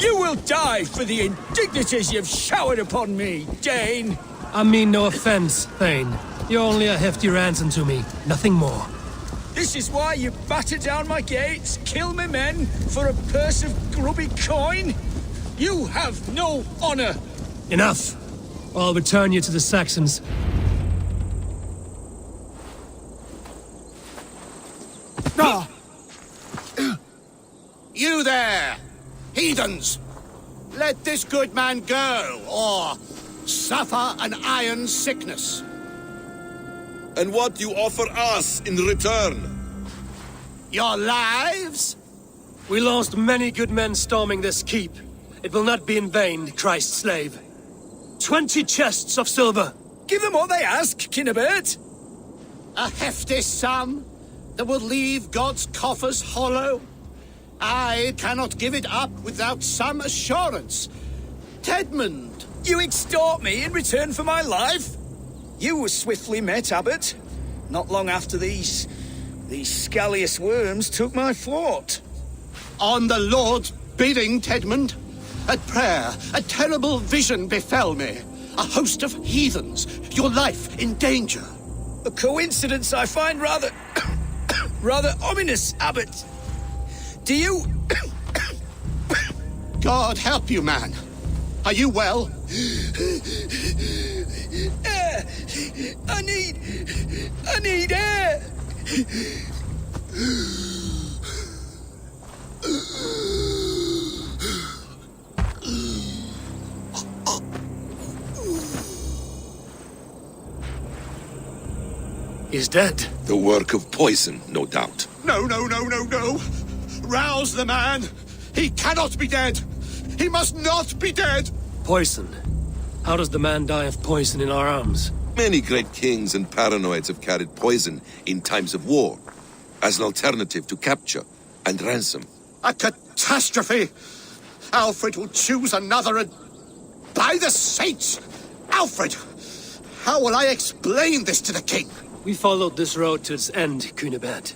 You will die for the indignities you've showered upon me, Dane. I mean no offense, Thane. You're only a hefty ransom to me, nothing more. This is why you batter down my gates, kill me men, for a purse of grubby coin? You have no honor! Enough! I'll return you to the Saxons. You there, heathens! Let this good man go, or suffer an iron sickness. And what do you offer us in return? Your lives? We lost many good men storming this keep. It will not be in vain, Christ's slave. 20 chests of silver! Give them what they ask, Kinnebert! A hefty sum that will leave God's coffers hollow? I cannot give it up without some assurance. Tedmund! You extort me in return for my life? You were swiftly met, Abbot. Not long after these scallious worms took my fort. On the Lord's bidding, Tedmund. At prayer, a terrible vision befell me. A host of heathens, your life in danger. A coincidence I find rather... rather ominous, Abbot. Do you... God help you, man. Are you well? Air! I need air! He's dead. The work of poison, no doubt. No. Rouse the man. He cannot be dead. He must not be dead. Poison. How does the man die of poison in our arms? Many great kings and paranoids have carried poison in times of war, as an alternative to capture and ransom. A catastrophe! Alfred will choose another and... By the saints! Alfred! How will I explain this to the king? We followed this road to its end, Cunibert.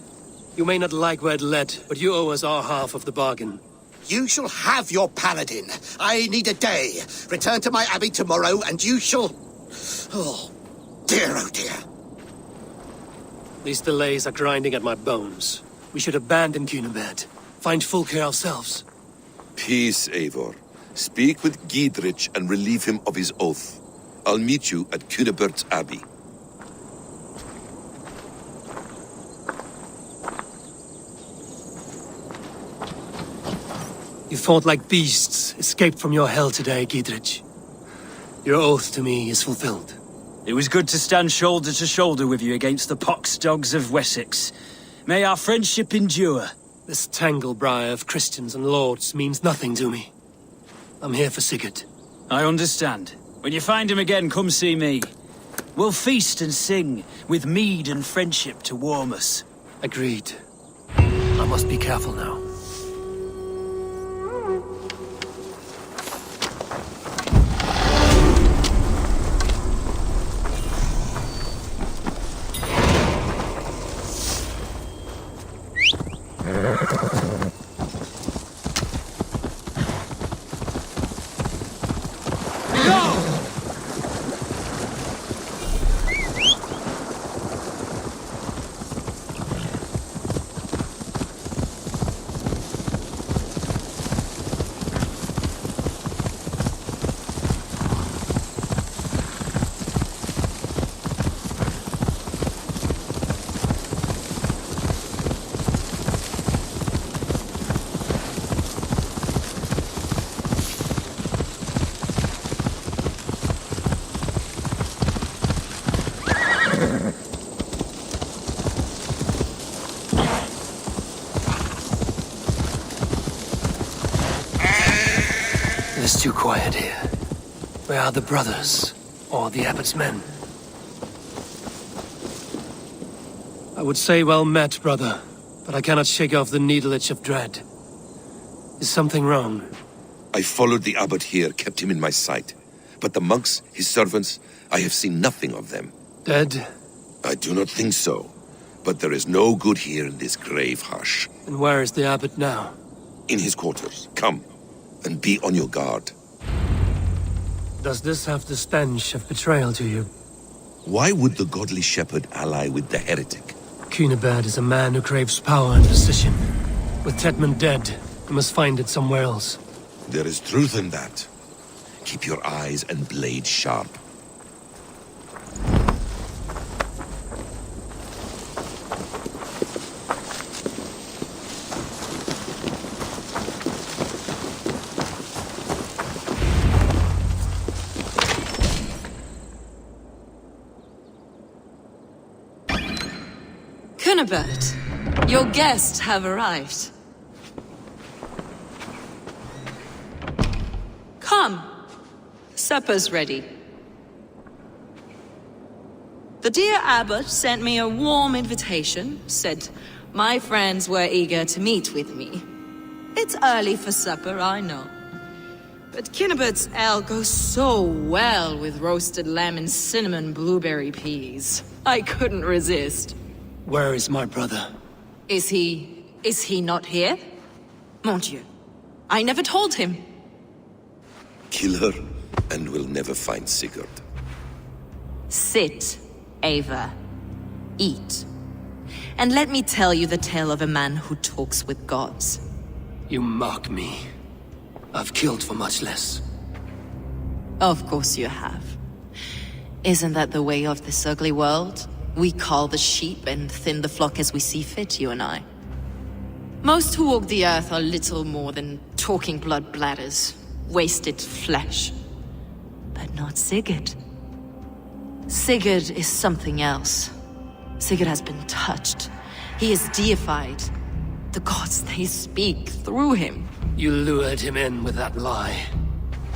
You may not like where it led, but you owe us our half of the bargain. You shall have your paladin. I need a day. Return to my abbey tomorrow, and you shall... Oh dear. These delays are grinding at my bones. We should abandon Cunibert. Find Fulke ourselves. Peace, Eivor. Speak with Giedrich and relieve him of his oath. I'll meet you at Cunibert's abbey. You fought like beasts, escaped from your hell today, Giedrich. Your oath to me is fulfilled. It was good to stand shoulder to shoulder with you against the pox dogs of Wessex. May our friendship endure. This tanglebriar of Christians and lords means nothing to me. I'm here for Sigurd. I understand. When you find him again, come see me. We'll feast and sing, with mead and friendship to warm us. Agreed. I must be careful now. It's too quiet here. Where are the brothers? Or the abbot's men? I would say well met, brother, but I cannot shake off the needle itch of dread. Is something wrong? I followed the abbot here, kept him in my sight. But the monks, his servants, I have seen nothing of them. Dead? I do not think so. But there is no good here in this grave hush. And where is the abbot now? In his quarters. Come, and be on your guard. Does this have the stench of betrayal to you? Why would the godly shepherd ally with the heretic? Cunibert is a man who craves power and position. With Tedmund dead, we must find it somewhere else. There is truth in that. Keep your eyes and blade sharp. Cunibert, your guests have arrived. Come. Supper's ready. The dear abbot sent me a warm invitation, said my friends were eager to meet with me. It's early for supper, I know. But Kinnibert's ale goes so well with roasted lamb and cinnamon blueberry peas. I couldn't resist. Where is my brother? Is he not here? Mon Dieu. I never told him. Kill her, and we'll never find Sigurd. Sit, Eivor. Eat. And let me tell you the tale of a man who talks with gods. You mock me. I've killed for much less. Of course you have. Isn't that the way of this ugly world? We cull the sheep and thin the flock as we see fit, you and I. Most who walk the earth are little more than talking blood bladders, wasted flesh. But not Sigurd. Sigurd is something else. Sigurd has been touched. He is deified. The gods, they speak through him. You lured him in with that lie.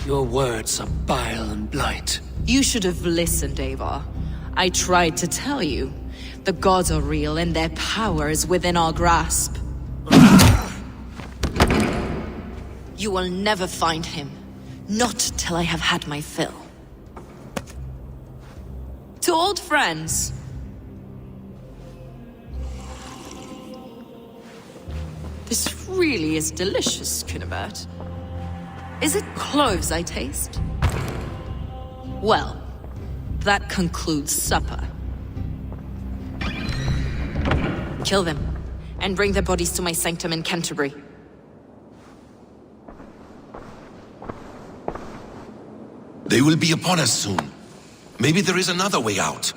Your words are bile and blight. You should have listened, Eivor. I tried to tell you. The gods are real and their power is within our grasp. You will never find him. Not till I have had my fill. To old friends. This really is delicious, Kinnibert. Is it cloves I taste? Well, that concludes supper. Kill them, and bring their bodies to my sanctum in Canterbury. They will be upon us soon. Maybe there is another way out.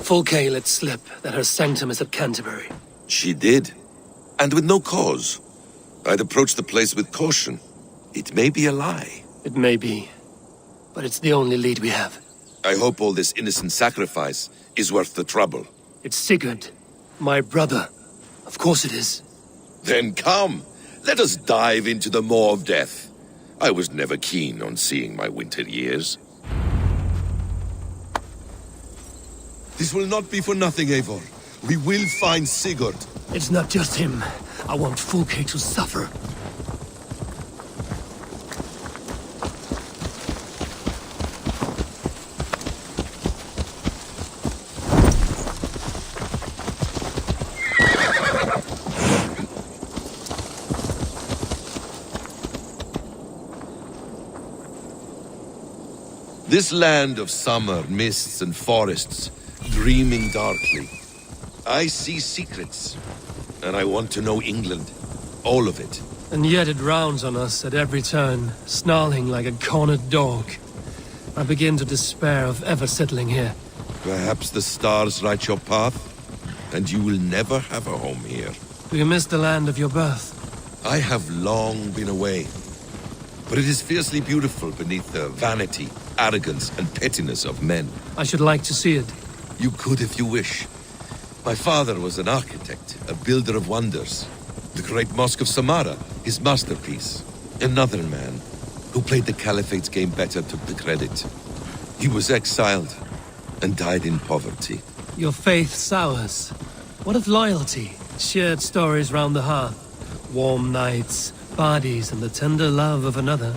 Fulke let slip that her sanctum is at Canterbury. She did. And with no cause. I'd approach the place with caution. It may be a lie. It may be. But it's the only lead we have. I hope all this innocent sacrifice is worth the trouble. It's Sigurd. My brother. Of course it is. Then come. Let us dive into the maw of death. I was never keen on seeing my winter years. This will not be for nothing, Eivor. We will find Sigurd. It's not just him. I want Fulke to suffer. This land of summer, mists and forests, dreaming darkly. I see secrets, and I want to know England. All of it. And yet it rounds on us at every turn, snarling like a cornered dog. I begin to despair of ever settling here. Perhaps the stars write your path, and you will never have a home here. Do you miss the land of your birth? I have long been away, but it is fiercely beautiful beneath the vanity, arrogance, and pettiness of men. I should like to see it. You could if you wish. My father was an architect, a builder of wonders. The great Mosque of Samarra, his masterpiece. Another man, who played the Caliphate's game better, took the credit. He was exiled, and died in poverty. Your faith sours. What of loyalty? Shared stories round the hearth. Warm nights, parties, and the tender love of another.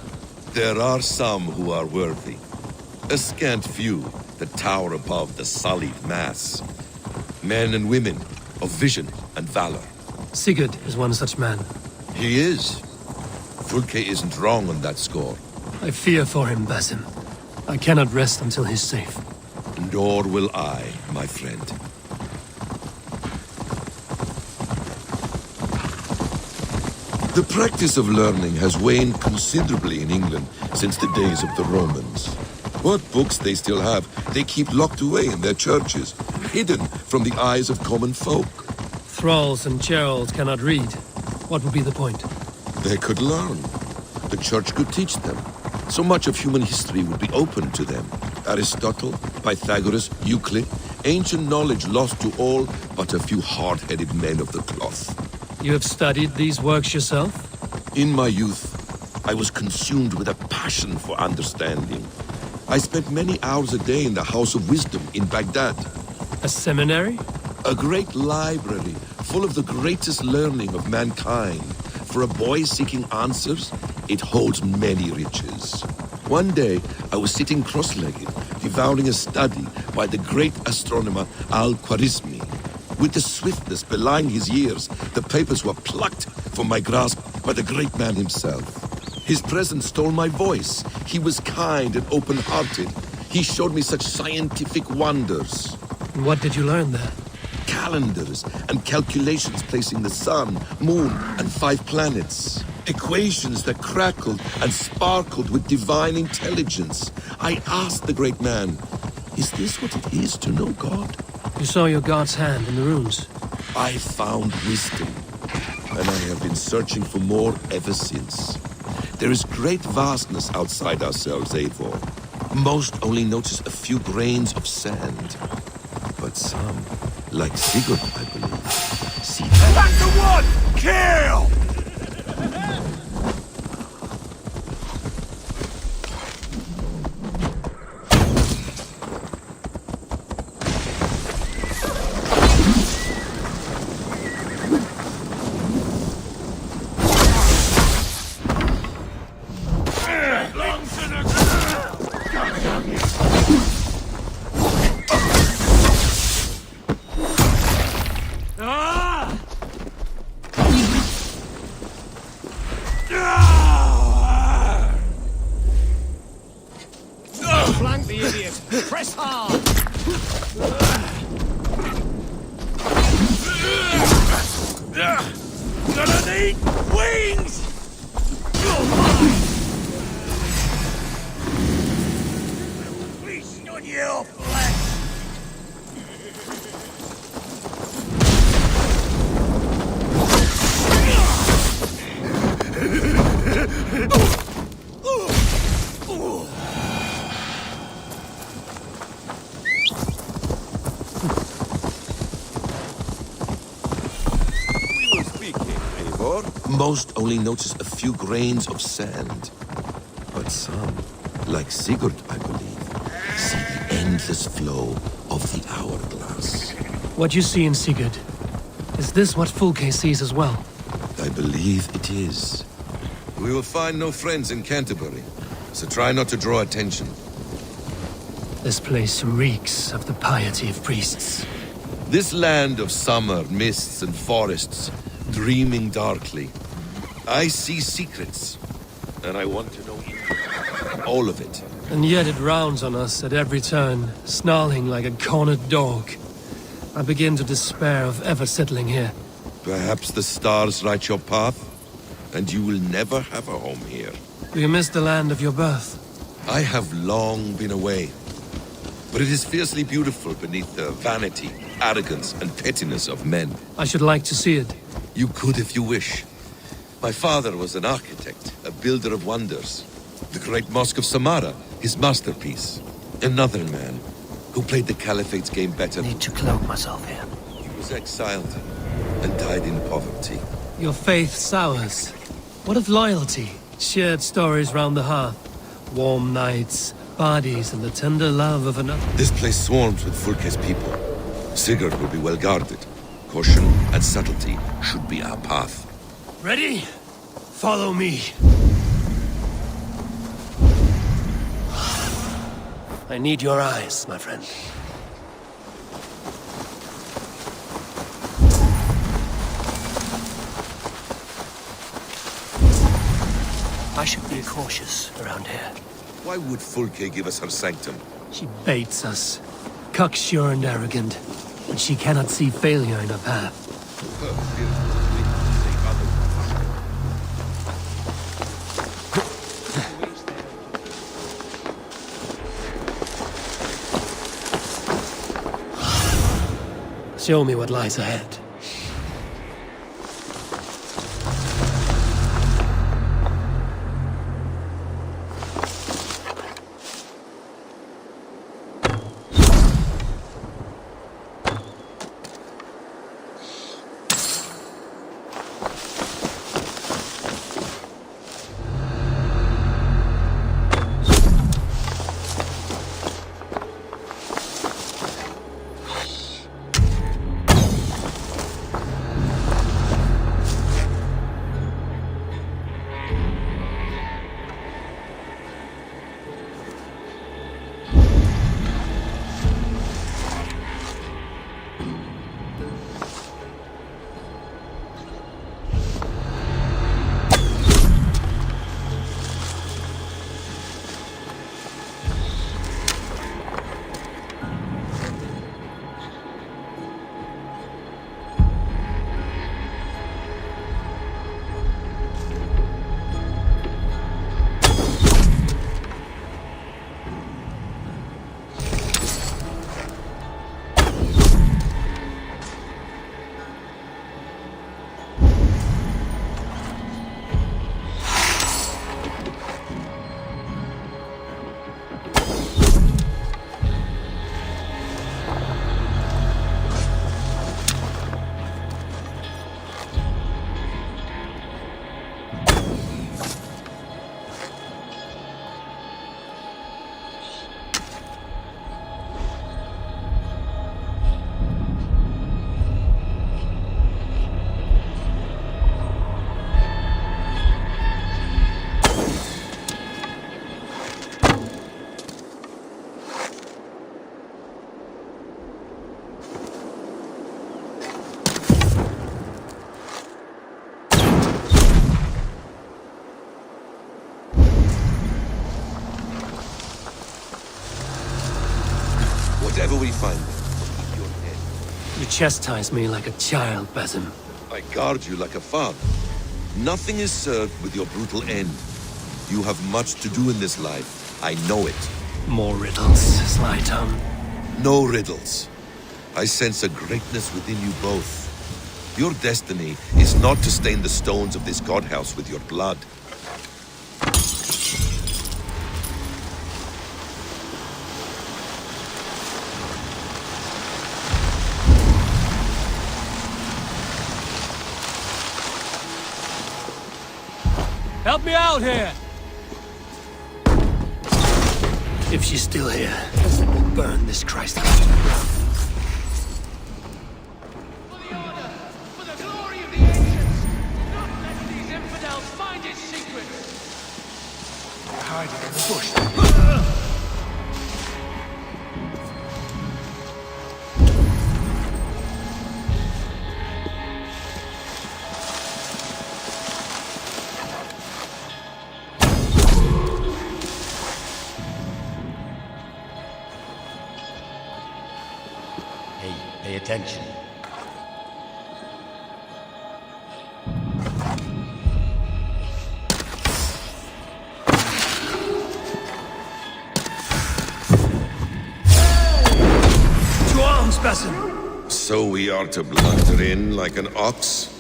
There are some who are worthy. A scant few that tower above the sullied mass. Men and women of vision and valor. Sigurd is one such man. He is. Fulke isn't wrong on that score. I fear for him, Basim. I cannot rest until he's safe. Nor will I, my friend. The practice of learning has waned considerably in England since the days of the Romans. What books they still have, they keep locked away in their churches, hidden from the eyes of common folk. Thralls and Geralds cannot read. What would be the point? They could learn. The church could teach them. So much of human history would be open to them. Aristotle, Pythagoras, Euclid, ancient knowledge lost to all but a few hard-headed men of the cloth. You have studied these works yourself? In my youth, I was consumed with a passion for understanding. I spent many hours a day in the House of Wisdom in Baghdad. A seminary? A great library full of the greatest learning of mankind. For a boy seeking answers, it holds many riches. One day, I was sitting cross-legged, devouring a study by the great astronomer Al-Khwarizmi. With the swiftness belying his years, the papers were plucked from my grasp by the great man himself. His presence stole my voice. He was kind and open-hearted. He showed me such scientific wonders. And what did you learn there? Calendars and calculations placing the sun, moon, and 5 planets. Equations that crackled and sparkled with divine intelligence. I asked the great man, is this what it is to know God? You saw your god's hand in the runes. I found wisdom, and I have been searching for more ever since. There is great vastness outside ourselves, Eivor. Most only notice a few grains of sand. But some, like Sigurd, I believe, see... Back to one! Kill! Flank the idiot! Press hard! Gonna need wings! You're mine! Feast on your flesh! Most only notice a few grains of sand. But some, like Sigurd, I believe, see the endless flow of the hourglass. What you see in Sigurd, is this what Fulke sees as well? I believe it is. We will find no friends in Canterbury, so try not to draw attention. This place reeks of the piety of priests. This land of summer, mists and forests, dreaming darkly. I see secrets, and I want to know all of it. And yet it rounds on us at every turn, snarling like a cornered dog. I begin to despair of ever settling here. Perhaps the stars write your path, and you will never have a home here. Do you miss the land of your birth? I have long been away, but it is fiercely beautiful beneath the vanity, arrogance, and pettiness of men. I should like to see it. You could if you wish. My father was an architect, a builder of wonders. The great Mosque of Samarra, his masterpiece. Another man who played the Caliphate's game better. I need to cloak myself here. He was exiled and died in poverty. Your faith sours. What of loyalty? Shared stories round the hearth. Warm nights, parties, and the tender love of another. This place swarms with Fulke's people. Sigurd will be well guarded. Caution and subtlety should be our path. Ready? Follow me. I need your eyes, my friend. I should be cautious around here. Why would Fulke give us her sanctum? She baits us, cocksure and arrogant, but she cannot see failure in her path. Show me what lies ahead. Whatever we find, keep your head. You chastise me like a child, Basim. I guard you like a father. Nothing is served with your brutal end. You have much to do in this life. I know it. More riddles, Sly Tongue. No riddles. I sense a greatness within you both. Your destiny is not to stain the stones of this godhouse with your blood. Help me out here! If she's still here, we'll burn this Christ house to the ground. For the Order! For the glory of the ancients! Do not let these infidels find its secrets! They're hiding in the bush. Pay attention. To arms, Basim! So we are to blunder in like an ox?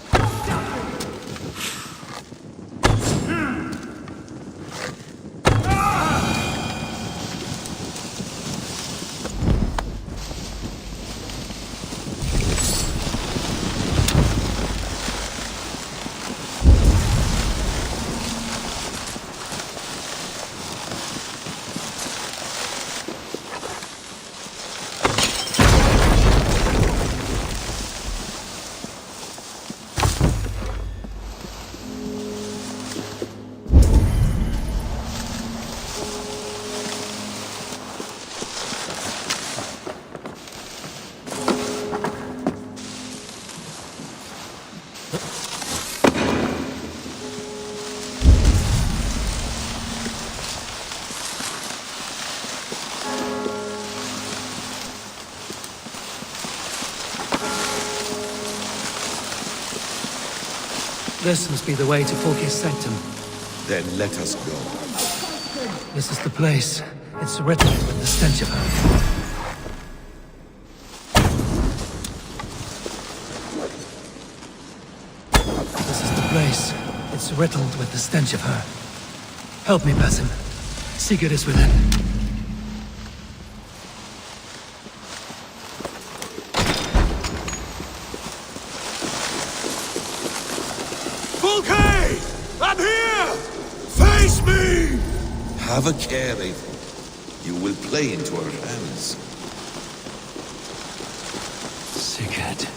This must be the way to Fulcis Sanctum. Then let us go. This is the place. It's redolent with the stench of her. riddled with the stench of her. Help me, Basim. Sigurd is within. Okay! I'm here! Face me! Have a care, Eivor. You will play into our hands. Sigurd.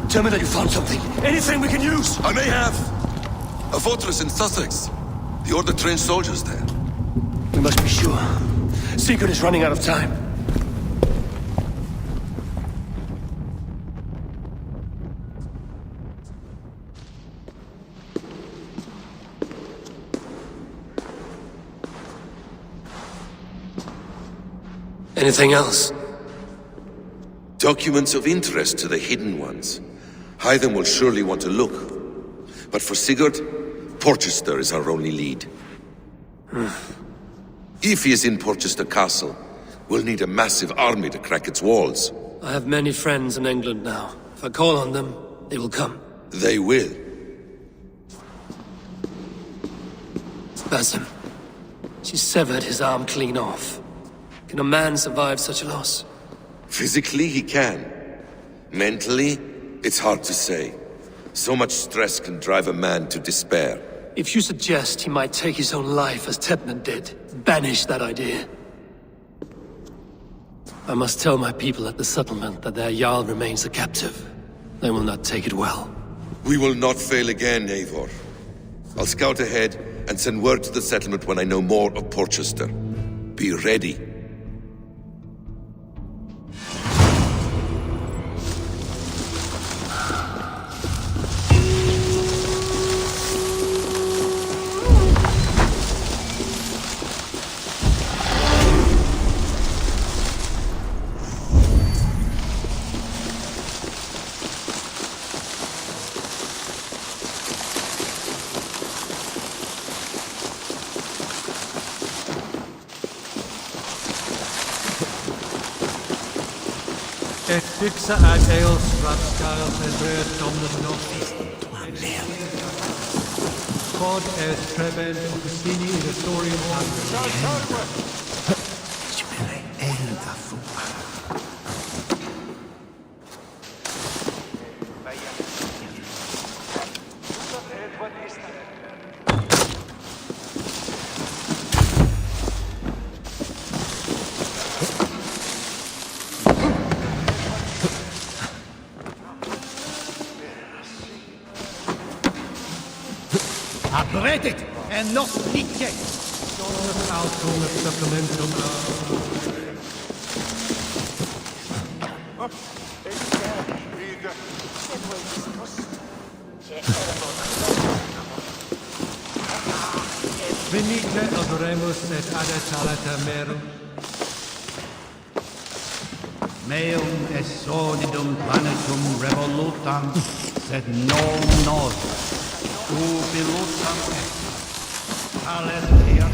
Tell me that you found something. Anything we can use. I may have. A fortress in Sussex. The Order trained soldiers there. We must be sure. Sigurd is running out of time. Anything else? Documents of interest to the Hidden Ones. Hythen will surely want to look. But for Sigurd, Porchester is our only lead. If he is in Porchester Castle, we'll need a massive army to crack its walls. I have many friends in England now. If I call on them, they will come. They will. Basim. She severed his arm clean off. Can a man survive such a loss? Physically, he can. Mentally, it's hard to say. So much stress can drive a man to despair. If you suggest he might take his own life as Tepman did, banish that idea. I must tell my people at the settlement that their Jarl remains a captive. They will not take it well. We will not fail again, Eivor. I'll scout ahead and send word to the settlement when I know more of Porchester. Be ready. Et fixa ad eos rapscales ebreus domnus noctis. Quod est trebent Augustini in historiam Abretet and not nicet. Dominus autum et supplementum Venite adoremus et adetalata merum. Meum est solidum planetum revolutam, sed non nos. Ubilutam est. Halleluja.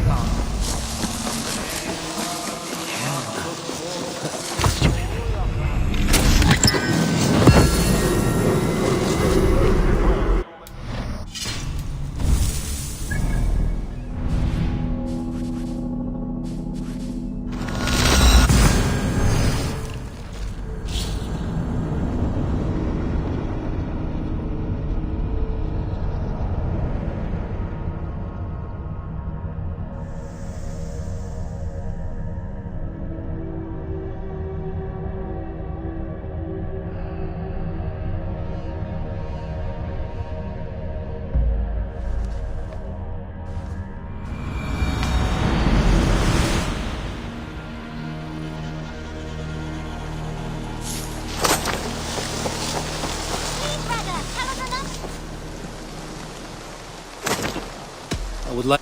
would like...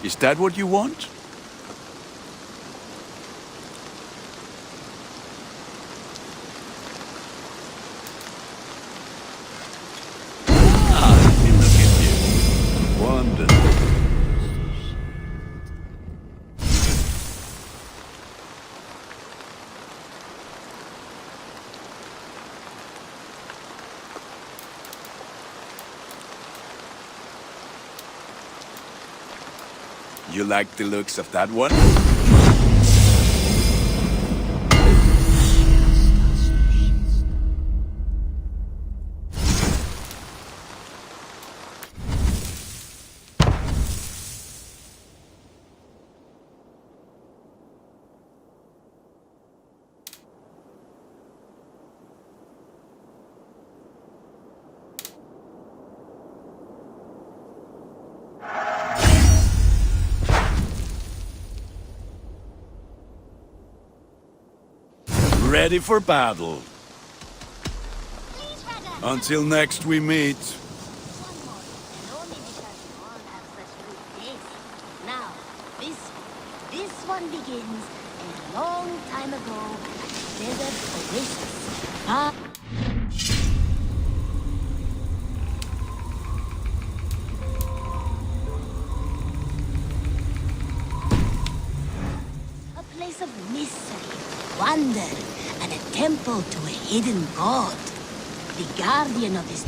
Is that what you want? Look at you. Wonderful. You like the looks of that one? Ready for battle. Until next we meet. Now, this one begins a long time ago at Desert Oasis. A place of mystery, wonder, and a temple to a hidden god. The guardian of this